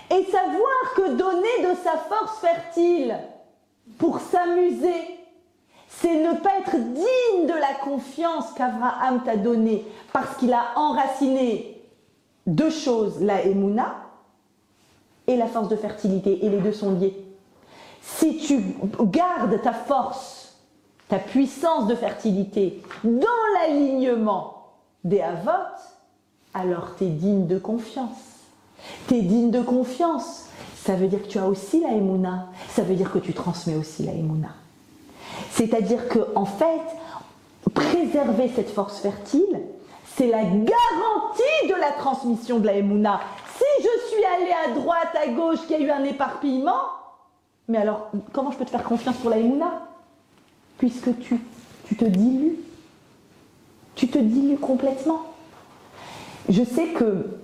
Et savoir que donner de sa force fertile pour s'amuser, c'est ne pas être digne de la confiance qu'Abraham t'a donnée, parce qu'il a enraciné deux choses, la émouna et la force de fertilité, et les deux sont liés. Si tu gardes ta force, ta puissance de fertilité dans l'alignement des avot, alors tu es digne de confiance. Tu es digne de confiance. Ça veut dire que tu as aussi la émouna. Ça veut dire que tu transmets aussi la émouna. C'est-à-dire que, en fait, préserver cette force fertile, c'est la garantie de la transmission de la émouna. Si je suis allée à droite, à gauche, qu'il y a eu un éparpillement, mais alors, comment je peux te faire confiance pour la émouna? Puisque tu te dilues. Tu te dilues complètement. Je sais que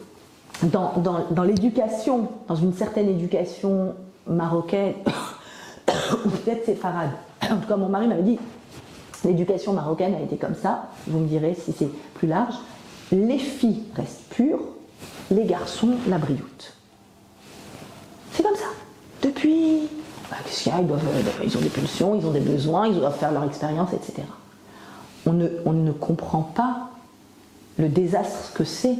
dans l'éducation, dans une certaine éducation marocaine, ou peut-être séfarade, en tout cas mon mari m'avait dit, l'éducation marocaine a été comme ça, vous me direz si c'est plus large, les filles restent pures, les garçons la brilloutent. C'est comme ça. Depuis, qu'est-ce qu'il y a, ils ont des pulsions, ils ont des besoins, ils doivent faire leur expérience, etc. On ne comprend pas le désastre que c'est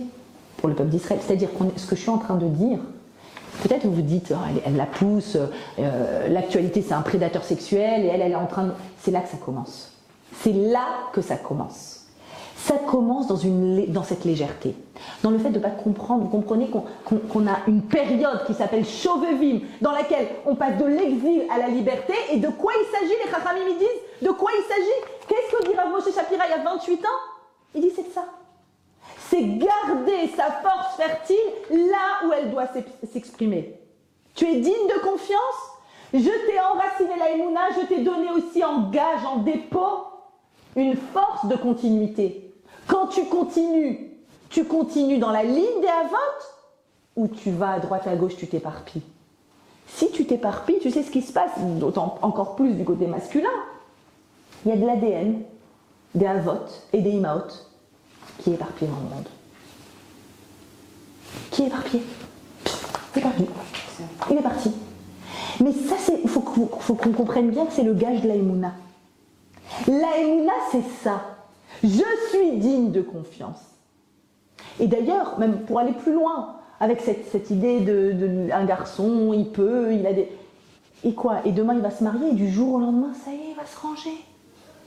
pour le peuple d'Israël. C'est-à-dire ce que je suis en train de dire, peut-être vous vous dites, elle la pousse, l'actualité c'est un prédateur sexuel, et elle est en train de... C'est là que ça commence. C'est là que ça commence. Ça commence dans cette légèreté. Dans le fait de ne pas comprendre, vous comprenez qu'on a une période qui s'appelle Shovevim, dans laquelle on passe de l'exil à la liberté, et de quoi il s'agit, les Chachamim ils disent, de quoi il s'agit? Qu'est-ce que dit Rav Moshe Shapira il y a 28 ans? Il dit c'est de ça. C'est garder sa force fertile là où elle doit s'exprimer. Tu es digne de confiance? Je t'ai enraciné la émouna, je t'ai donné aussi en gage, en dépôt, une force de continuité. Quand tu continues dans la ligne des avot, ou tu vas à droite à gauche, tu t'éparpilles. Si tu t'éparpilles, tu sais ce qui se passe, d'autant encore plus du côté masculin. Il y a de l'ADN, des avot et des imaot qui est éparpillé dans le monde. Qui est éparpillé. C'est perdu. Il est parti. Mais ça, il faut qu'on comprenne bien que c'est le gage de la émouna. La émouna, c'est ça. Je suis digne de confiance. Et d'ailleurs, même pour aller plus loin, avec cette idée un garçon, il a des... Et quoi? Et demain, il va se marier, et du jour au lendemain, ça y est, il va se ranger.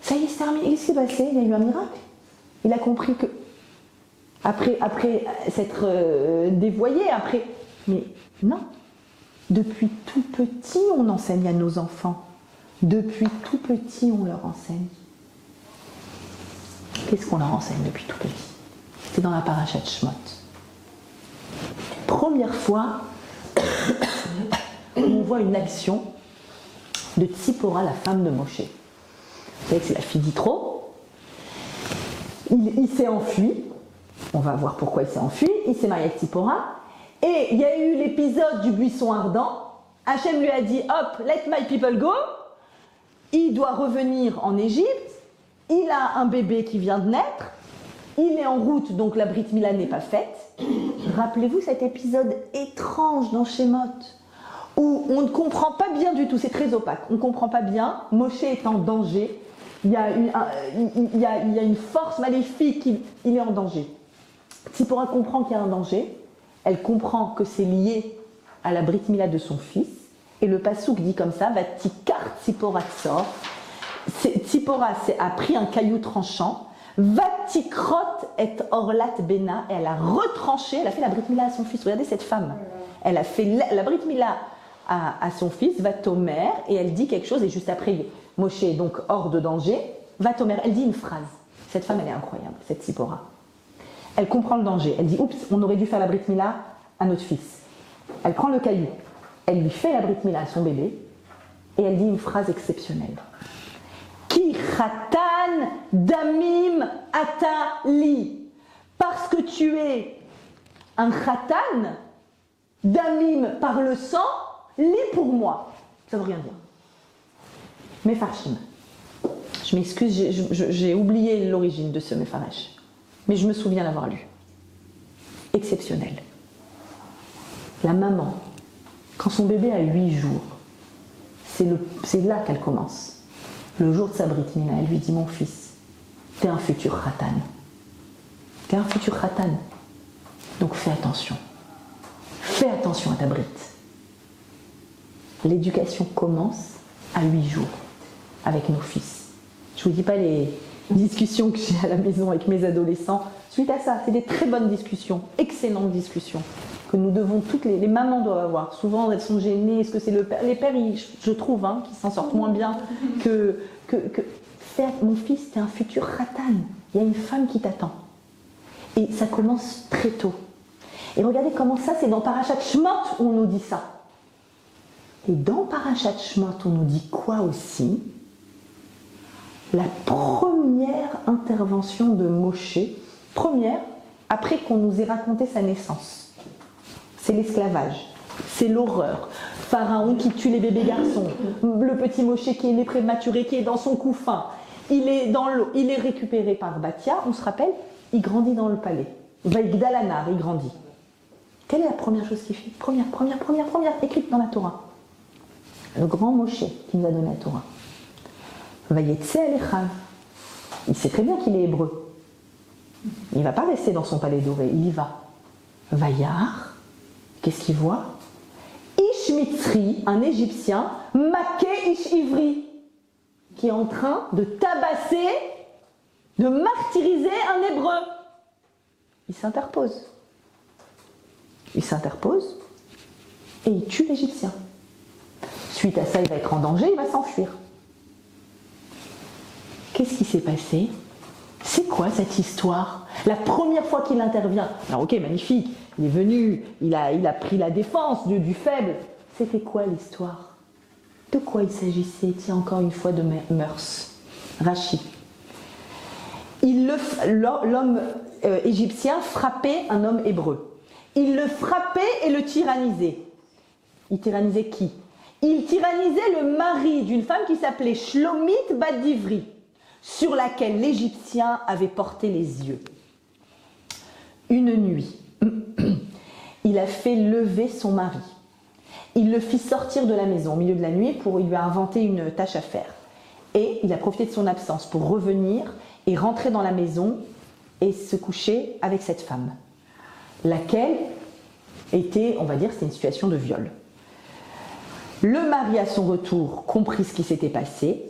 Ça y est, c'est terminé. Qu'est-ce qui s'est passé? Il y a eu un miracle. Il a compris que, après s'être dévoyé, mais non. Depuis tout petit, on enseigne à nos enfants. Depuis tout petit, on leur enseigne. Qu'est-ce qu'on leur enseigne depuis tout petit? C'est dans la parashat Shemot. Première fois, on voit une action de Tzipora, la femme de Moshe. Vous savez que c'est la fille d'Yitro. Il s'est enfui. On va voir pourquoi il s'est enfui. Il s'est marié avec Tzipora. Et il y a eu l'épisode du buisson ardent. Hachem lui a dit, hop, let my people go. Il doit revenir en Égypte. Il a un bébé qui vient de naître. Il est en route, donc la Brit Mila n'est pas faite. Rappelez-vous cet épisode étrange dans Shemot, où on ne comprend pas bien du tout, c'est très opaque, on ne comprend pas bien, Moshe est en danger, il y a une force maléfique, il est en danger. Tzipora comprend qu'il y a un danger, elle comprend que c'est lié à la Brit Mila de son fils, et le passouk dit comme ça, Vatikar Tzipora Tsor. Tzipora a pris un caillou tranchant, Vatikrot et Orlat Bena, et elle a retranché, elle a fait la Brit Mila à son fils. Regardez cette femme, elle a fait la Brit Mila à son fils, Vatomer, et elle dit quelque chose, et juste après, Moshe est donc hors de danger, Vatomer, elle dit une phrase. Cette femme, elle est incroyable, cette Tzipora. Elle comprend le danger, elle dit, oups, on aurait dû faire la Brit Mila à notre fils. Elle prend le caillou, elle lui fait la Brit Mila à son bébé, et elle dit une phrase exceptionnelle. Ki chatan damim atali. Parce que tu es un khatan, damim par le sang, li pour moi. Ça veut rien dire. Mefarshim. Je m'excuse, j'ai oublié l'origine de ce Mefaresh. Mais je me souviens l'avoir lu. Exceptionnel. La maman, quand son bébé a 8 jours, c'est là qu'elle commence. Le jour de sa Brit Mila, elle lui dit, mon fils, t'es un futur khatan. T'es un futur khatan. Donc fais attention. Fais attention à ta Brit. L'éducation commence à 8 jours avec nos fils. Je ne vous dis pas les discussions que j'ai à la maison avec mes adolescents. Suite à ça, c'est des très bonnes discussions, excellentes discussions, que nous devons, toutes les mamans doivent avoir. Souvent, elles sont gênées. Est-ce que c'est le père? Les pères, je trouve, qui s'en sortent moins bien que mon fils, t'es un futur khatan. Il y a une femme qui t'attend. Et ça commence très tôt. Et regardez comment ça, c'est dans Parashat Shemot où on nous dit ça. Et dans Parashat Shemot, on nous dit quoi aussi? La première intervention de Moshe, après qu'on nous ait raconté sa naissance, c'est l'esclavage, c'est l'horreur. Pharaon qui tue les bébés garçons, le petit Moshe qui est né prématuré, qui est dans son couffin, il est dans l'eau, il est récupéré par Bathia, on se rappelle, il grandit dans le palais. Vaïgdalanar, il grandit. Quelle est la première chose qu'il fait? Première, écrite dans la Torah. Le grand Moshe qui nous a donné la Torah. Vayetse Alechav. Il sait très bien qu'il est hébreu. Il ne va pas rester dans son palais doré, il y va. Vayar, qu'est-ce qu'il voit? Ish Mitzri, un Égyptien, Maké Ish Ivri, qui est en train de tabasser, de martyriser un hébreu. Il s'interpose. Et il tue l'Égyptien. Suite à ça, il va être en danger, il va s'enfuir. Qu'est-ce qui s'est passé? C'est quoi cette histoire? La première fois qu'il intervient, alors ok, magnifique, il est venu, il a pris la défense du faible. C'était quoi l'histoire? De quoi il s'agissait? Tiens, encore une fois de mœurs. Rachid. L'homme égyptien frappait un homme hébreu. Il le frappait et le tyrannisait. Il tyrannisait qui? Il tyrannisait le mari d'une femme qui s'appelait Shlomit Bat Divri, sur laquelle l'Égyptien avait porté les yeux. Une nuit, il a fait lever son mari. Il le fit sortir de la maison au milieu de la nuit il lui a inventé une tâche à faire. Et il a profité de son absence pour revenir et rentrer dans la maison et se coucher avec cette femme, laquelle était, on va dire, c'était une situation de viol. Le mari, à son retour, comprit ce qui s'était passé,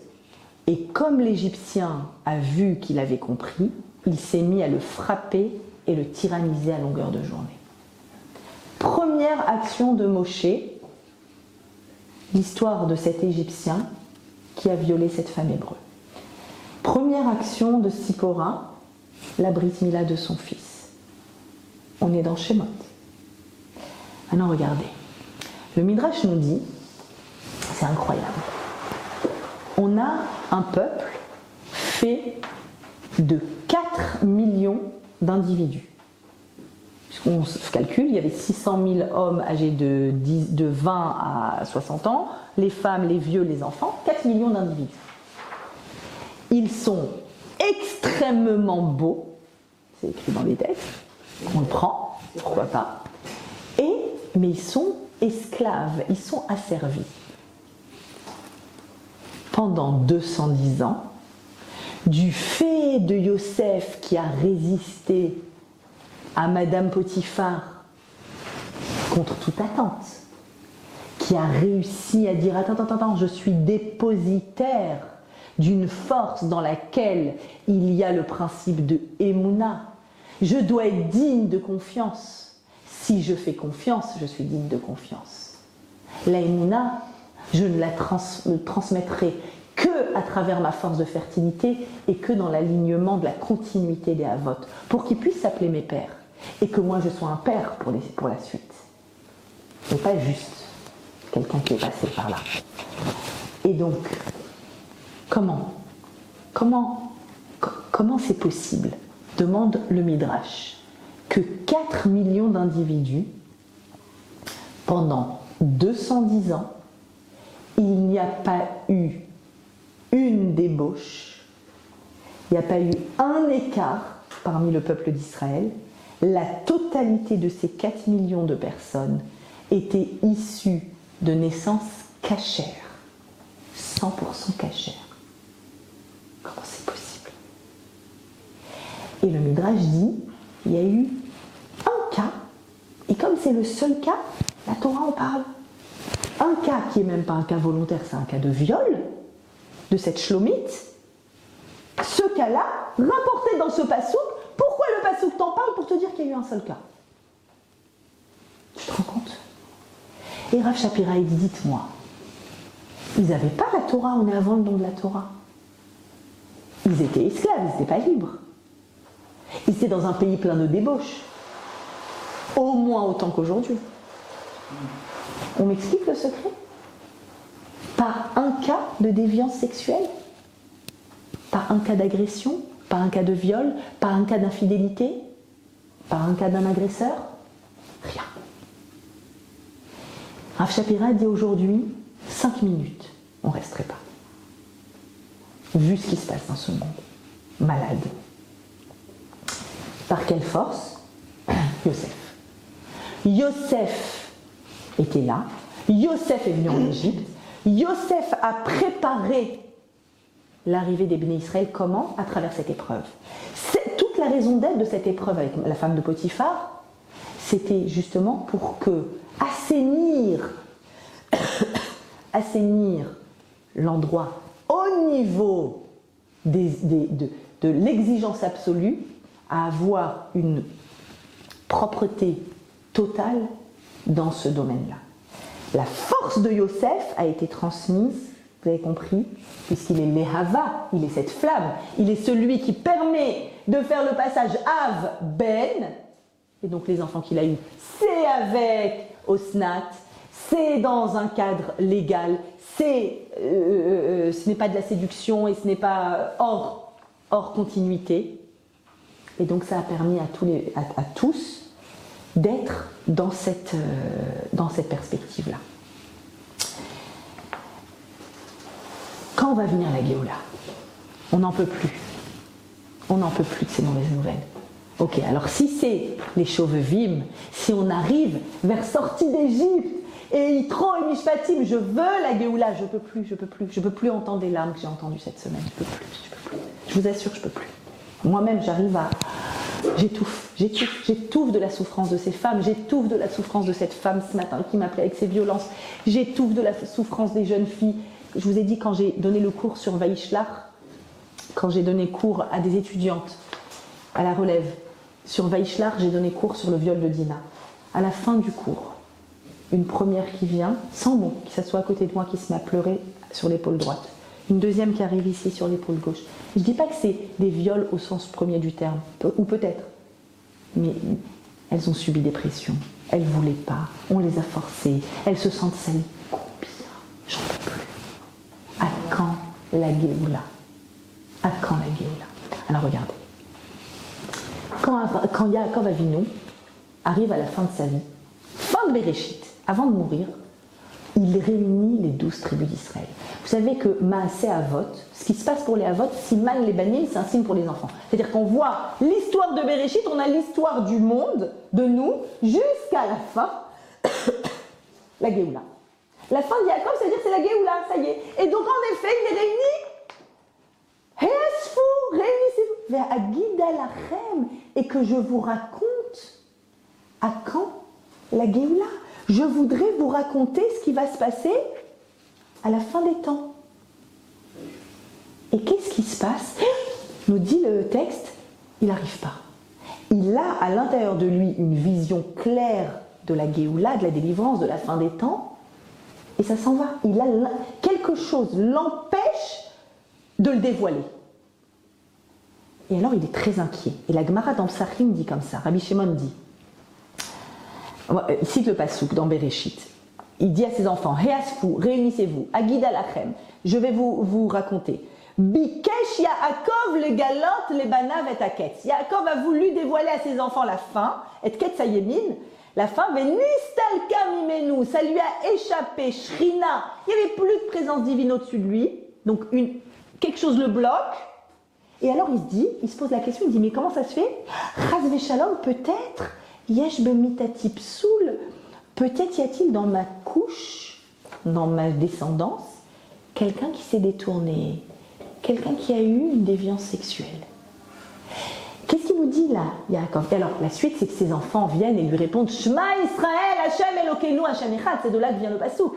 et comme l'Égyptien a vu qu'il avait compris, il s'est mis à le frapper et le tyranniser à longueur de journée. Première action de Moshe, l'histoire de cet Égyptien qui a violé cette femme hébreu. Première action de Sipora, la Brit Mila de son fils. On est dans Shemot. Maintenant regardez, le Midrash nous dit, c'est incroyable, on a un peuple fait de 4 millions d'individus. Puisqu'on se calcule, il y avait 600 000 hommes âgés de 20 à 60 ans, les femmes, les vieux, les enfants, 4 millions d'individus. Ils sont extrêmement beaux, c'est écrit dans les textes, on le prend, pourquoi pas, mais ils sont esclaves, ils sont asservis. Pendant 210 ans, du fait de Yosef qui a résisté à Madame Potiphar contre toute attente, qui a réussi à dire attends, je suis dépositaire d'une force dans laquelle il y a le principe de Emouna. Je dois être digne de confiance. Si je fais confiance, je suis digne de confiance. La Emouna, je ne la transmettrai que à travers ma force de fertilité et que dans l'alignement de la continuité des Havot, pour qu'ils puissent s'appeler mes pères et que moi je sois un père pour la suite. Et pas juste quelqu'un qui est passé par là. Et donc, comment comment c'est possible, demande le Midrash, que 4 millions d'individus, pendant 210 ans, il n'y a pas eu une débauche, il n'y a pas eu un écart parmi le peuple d'Israël. La totalité de ces 4 millions de personnes étaient issues de naissances cachères, 100% cachères. Comment c'est possible? Et le Midrash dit, il y a eu un cas, et comme c'est le seul cas, la Torah en parle. Un cas qui n'est même pas un cas volontaire, c'est un cas de viol de cette shlomite. Ce cas-là, rapporté dans ce passouk, pourquoi le passouk t'en parle? Pour te dire qu'il y a eu un seul cas. Tu te rends compte? Et Rav Shapira, il dit, dites-moi, ils n'avaient pas la Torah, on est avant le don de la Torah. Ils étaient esclaves, ils n'étaient pas libres. Ils étaient dans un pays plein de débauches. Au moins autant qu'aujourd'hui. On m'explique le secret? Pas un cas de déviance sexuelle? Pas un cas d'agression? Pas un cas de viol? Pas un cas d'infidélité? Pas un cas d'un agresseur? Rien. Rav Shapira dit aujourd'hui, 5 minutes, on ne resterait pas. Vu ce qui se passe dans ce monde, malade. Par quelle force? Yosef. Yosef était là, Yosef est venu en Égypte, Yosef a préparé l'arrivée des Béné Israël, comment? À travers cette épreuve. C'est toute la raison d'être de cette épreuve avec la femme de Potiphar, c'était justement pour que assainir l'endroit au niveau de l'exigence absolue à avoir une propreté totale dans ce domaine-là. La force de Yosef a été transmise, vous avez compris, puisqu'il est l'Ehava, il est cette flamme, il est celui qui permet de faire le passage Av-Ben, et donc les enfants qu'il a eus, c'est avec Osnat, c'est dans un cadre légal, ce n'est pas de la séduction et ce n'est pas hors continuité. Et donc ça a permis à tous d'être dans cette perspective-là. Quand va venir la Géoula? On n'en peut plus. On n'en peut plus de ces mauvaises nouvelles. Ok, alors si c'est les Shovevim, si on arrive vers sortie d'Égypte, et Yitro et Mishpatim, je veux la Géoula, je peux plus entendre les larmes que j'ai entendues cette semaine, je peux plus. Je vous assure, je peux plus. Moi-même, j'arrive à... J'étouffe de la souffrance de ces femmes, j'étouffe de la souffrance de cette femme ce matin qui m'appelait avec ses violences, j'étouffe de la souffrance des jeunes filles. Je vous ai dit, quand j'ai donné le cours sur Vaishlach, quand j'ai donné cours à des étudiantes à la relève, sur Vaishlach, j'ai donné cours sur le viol de Dina. À la fin du cours, une première qui vient, sans mots, qui s'assoit à côté de moi, qui se met à pleurer sur l'épaule droite. Une deuxième qui arrive ici sur l'épaule gauche. Je ne dis pas que c'est des viols au sens premier du terme, ou peut-être, mais elles ont subi des pressions, elles ne voulaient pas, on les a forcées, elles se sentent salies. Combien? J'en peux plus. À quand la Géoula? À quand la Géoula? Alors regardez, quand Yaakov Avinu arrive à la fin de sa vie, fin de Béréchit, avant de mourir, il réunit les 12 tribus d'Israël. Vous savez que Maaseh Avot, ce qui se passe pour les Avot, Siman les Banim, c'est un signe pour les enfants. C'est-à-dire qu'on voit l'histoire de Béréchit, on a l'histoire du monde, de nous, jusqu'à la fin, la Géoula. La fin de Yaakov, c'est-à-dire c'est la Géoula, ça y est. Et donc en effet, il les réunit. Héasfou, réunissez-vous. Vers Agida Lachem, et que je vous raconte à quand la Géoula. Je voudrais vous raconter ce qui va se passer à la fin des temps. Et qu'est-ce qui se passe? Nous dit le texte, il n'arrive pas. Il a à l'intérieur de lui une vision claire de la Géoula, de la délivrance, de la fin des temps, et ça s'en va. Il a quelque chose l'empêche de le dévoiler. Et alors il est très inquiet. Et la Gemara dans Psachim dit comme ça, Rabbi Shimon dit, il cite le passouk dans Béréchit. Il dit à ses enfants, Héasfou, réunissez-vous, Agida Lachem, je vais vous raconter. Bikesh Yaakov le galot le banav et aketz. Yaakov a voulu dévoiler à ses enfants la fin, et ketz yemin, la fin, venistalka mimenu, ça lui a échappé, shrina, il n'y avait plus de présence divine au-dessus de lui, donc quelque chose le bloque, et alors il se pose la question, il dit, mais comment ça se fait? Chas v'shalom, peut-être, yesh bemitati psoul, peut-être y a-t-il dans ma couche, dans ma descendance, quelqu'un qui s'est détourné, quelqu'un qui a eu une déviance sexuelle. Qu'est-ce qu'il nous dit là, Yaakov? Et alors, la suite, c'est que ses enfants viennent et lui répondent Shema Israël, Hashem Elokeinu, Hashem Echad. C'est de là que vient le pasouk.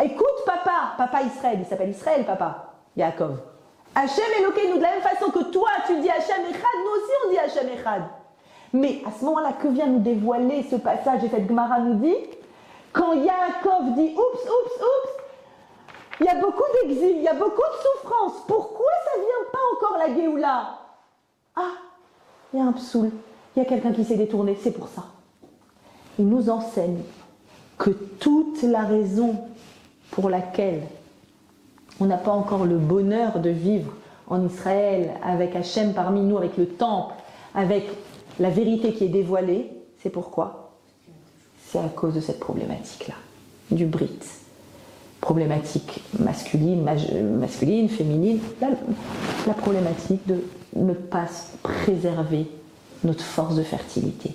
Écoute, papa Israël, il s'appelle Israël, papa, Yaakov. Hashem Elokeinu, de la même façon que toi, tu dis Hashem Echad, nous aussi on dit Hashem Echad. Mais à ce moment-là, que vient nous dévoiler ce passage, et cette Gemara nous dit, quand Yaakov dit oups, il y a beaucoup d'exil, il y a beaucoup de souffrance. Pourquoi ça ne vient pas encore la Géoula? Ah, il y a un psoul, il y a quelqu'un qui s'est détourné, c'est pour ça. Il nous enseigne que toute la raison pour laquelle on n'a pas encore le bonheur de vivre en Israël, avec Hachem parmi nous, avec le temple, avec la vérité qui est dévoilée, c'est pourquoi? C'est à cause de cette problématique-là, du brit. Problématique masculine, féminine, la problématique de ne pas préserver notre force de fertilité,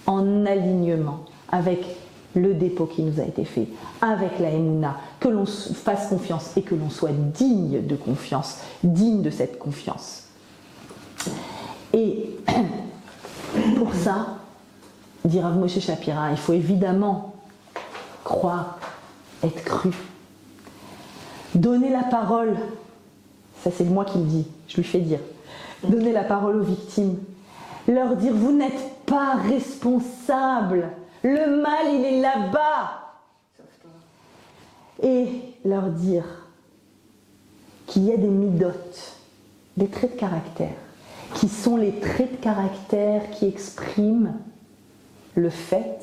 en alignement avec le dépôt qui nous a été fait, avec la Emouna, que l'on fasse confiance et que l'on soit digne de confiance, digne de cette confiance. Et pour ça, dit Rav Moshe Shapira, il faut évidemment croire, être cru. Donner la parole, ça c'est moi qui le dis, je lui fais dire. Donner la parole aux victimes, leur dire vous n'êtes pas responsables, le mal il est là-bas. Et leur dire qu'il y a des midotes, des traits de caractère, qui sont les traits de caractère qui expriment le fait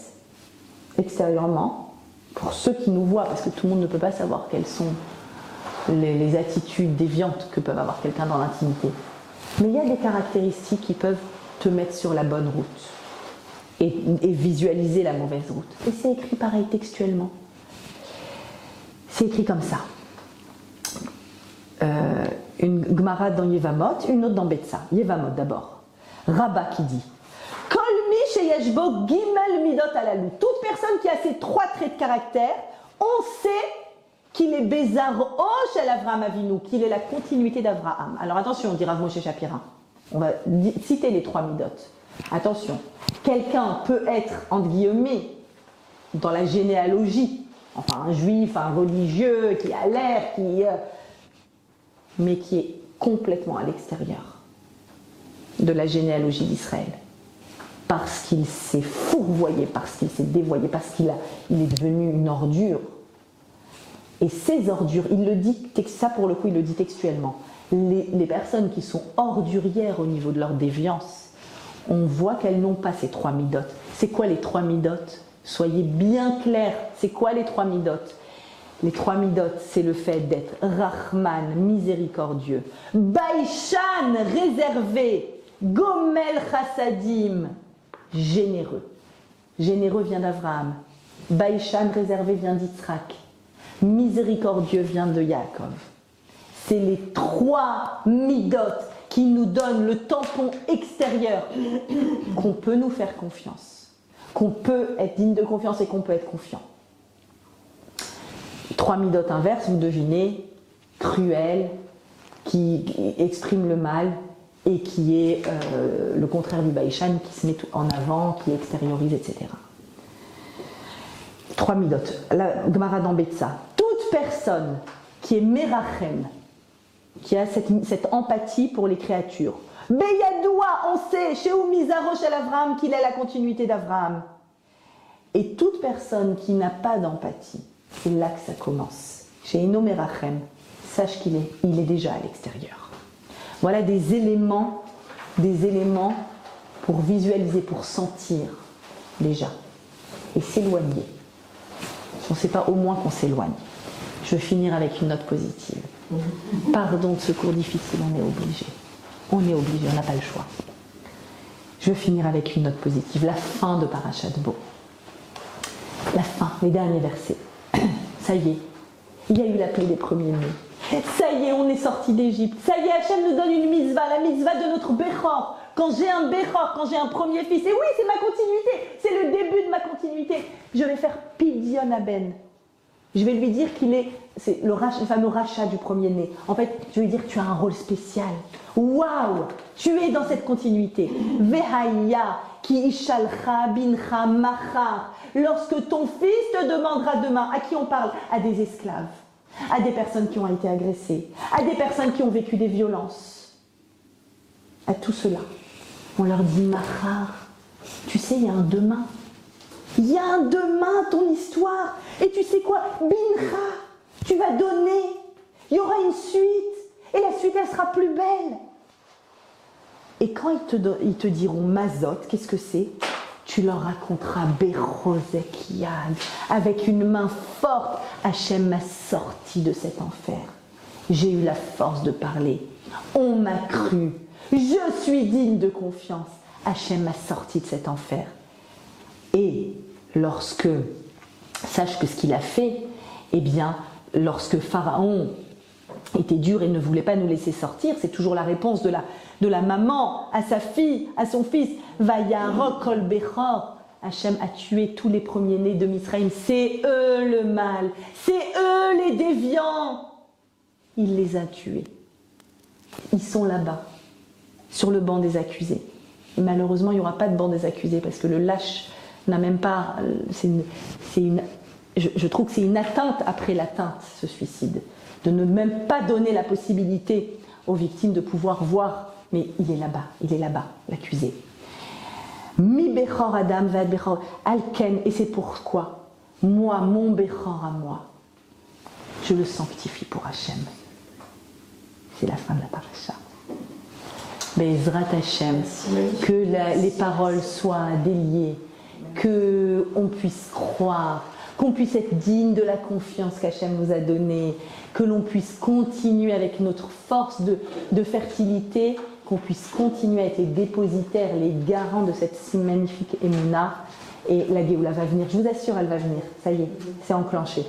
extérieurement, pour ceux qui nous voient, parce que tout le monde ne peut pas savoir quelles sont les attitudes déviantes que peut avoir quelqu'un dans l'intimité. Mais il y a des caractéristiques qui peuvent te mettre sur la bonne route et visualiser la mauvaise route. Et c'est écrit pareil textuellement. C'est écrit comme ça. Une Gemara dans Yevamot, une autre dans Betsa. Yevamot d'abord. Rabat qui dit Kol mi sheyeshbo gimel midot alalou. Toute personne qui a ces trois traits de caractère, on sait qu'il est Bézar Osh el Avraham Avinu, qu'il est la continuité d'Avraham. Alors attention, on dit Rav Moshe Shapira. On va citer les trois midotes. Attention, quelqu'un peut être, entre guillemets, dans la généalogie, enfin un juif, un religieux, qui a l'air, mais qui est complètement à l'extérieur de la généalogie d'Israël. Parce qu'il s'est fourvoyé, parce qu'il s'est dévoyé, parce qu'il est devenu une ordure. Et ces ordures, il le dit, ça pour le coup il le dit textuellement, les personnes qui sont ordurières au niveau de leur déviance, on voit qu'elles n'ont pas ces trois midotes. C'est quoi les trois midotes? Soyez bien clairs, c'est quoi les trois midotes? Les trois midotes, c'est le fait d'être Rahman, miséricordieux, Baïchan, réservé, Gomel Chassadim, généreux. Généreux vient d'Avraham, Baïchan, réservé vient d'Yitzhak, miséricordieux vient de Yaakov. C'est les trois midotes qui nous donnent le tampon extérieur qu'on peut nous faire confiance, qu'on peut être digne de confiance et qu'on peut être confiant. Trois midotes inverses, vous devinez, cruel, qui exprime le mal et qui est le contraire du Baïchan, qui se met en avant, qui extériorise, etc. Trois midotes. La Gemara dans Betsa. Toute personne qui est Merachem, qui a cette empathie pour les créatures. Beyadoua, on sait, chez Mizaro shel Avraham, qu'il est la continuité d'Avraham. Et toute personne qui n'a pas d'empathie, c'est là que ça commence. Chez Eno Merachem, sache qu'il est déjà à l'extérieur. Voilà des éléments pour visualiser, pour sentir déjà. Et s'éloigner. Si on ne sait pas au moins qu'on s'éloigne. Je vais finir avec une note positive. Pardon de ce cours difficile, on est obligé. On est obligé, on n'a pas le choix. Je veux finir avec une note positive, la fin de Parashat Bo. La fin, les derniers versets. Ça y est, il y a eu la plaie des premiers-nés. Ça y est, on est sorti d'Égypte. Ça y est, Hachem nous donne une mitzvah, la mitzvah de notre Bechor. Quand j'ai un Bechor, quand j'ai un premier fils, et oui, c'est ma continuité, c'est le début de ma continuité. Je vais faire Pidyon Aben. Je vais lui dire c'est le fameux rachat du premier-né. En fait, je vais lui dire, tu as un rôle spécial. Waouh, tu es dans cette continuité. Vehaya ki ishalcha bincha machar. Lorsque ton fils te demandera demain, à qui on parle? À des esclaves, à des personnes qui ont été agressées, à des personnes qui ont vécu des violences. À tout cela, on leur dit machar. Tu sais, il y a un demain. Il y a un demain, ton histoire. Et tu sais quoi? Bincha, tu vas donner. Il y aura une suite. Et la suite, elle sera plus belle. Et quand ils te diront Mazot, qu'est-ce que c'est? Tu leur raconteras Berozek Yad. Avec une main forte, Hachem m'a sorti de cet enfer. J'ai eu la force de parler. On m'a cru. Je suis digne de confiance. Hachem m'a sorti de cet enfer. Et sache que ce qu'il a fait, eh bien, lorsque Pharaon était dur et ne voulait pas nous laisser sortir, c'est toujours la réponse de la maman à sa fille, à son fils. Vayarok kol bechor. Hachem a tué tous les premiers-nés de Misraïm. C'est eux le mal. C'est eux les déviants. Il les a tués. Ils sont là-bas, sur le banc des accusés. Et malheureusement, il n'y aura pas de banc des accusés parce que le lâche n'a même pas. Je trouve que c'est une atteinte après l'atteinte, ce suicide. De ne même pas donner la possibilité aux victimes de pouvoir voir. Mais il est là-bas, l'accusé. Mi Bechor Adam va Bechor Alken, et c'est pourquoi moi, mon Bechor à moi, je le sanctifie pour Hachem. C'est la fin de la paracha. Be'ezrat Hachem, que les paroles soient déliées, qu'on puisse croire, qu'on puisse être digne de la confiance qu'Hachem nous a donnée, que l'on puisse continuer avec notre force de fertilité, qu'on puisse continuer à être les dépositaires, les garants de cette si magnifique Emouna. Et la Géoula va venir, je vous assure, elle va venir. Ça y est, c'est enclenché.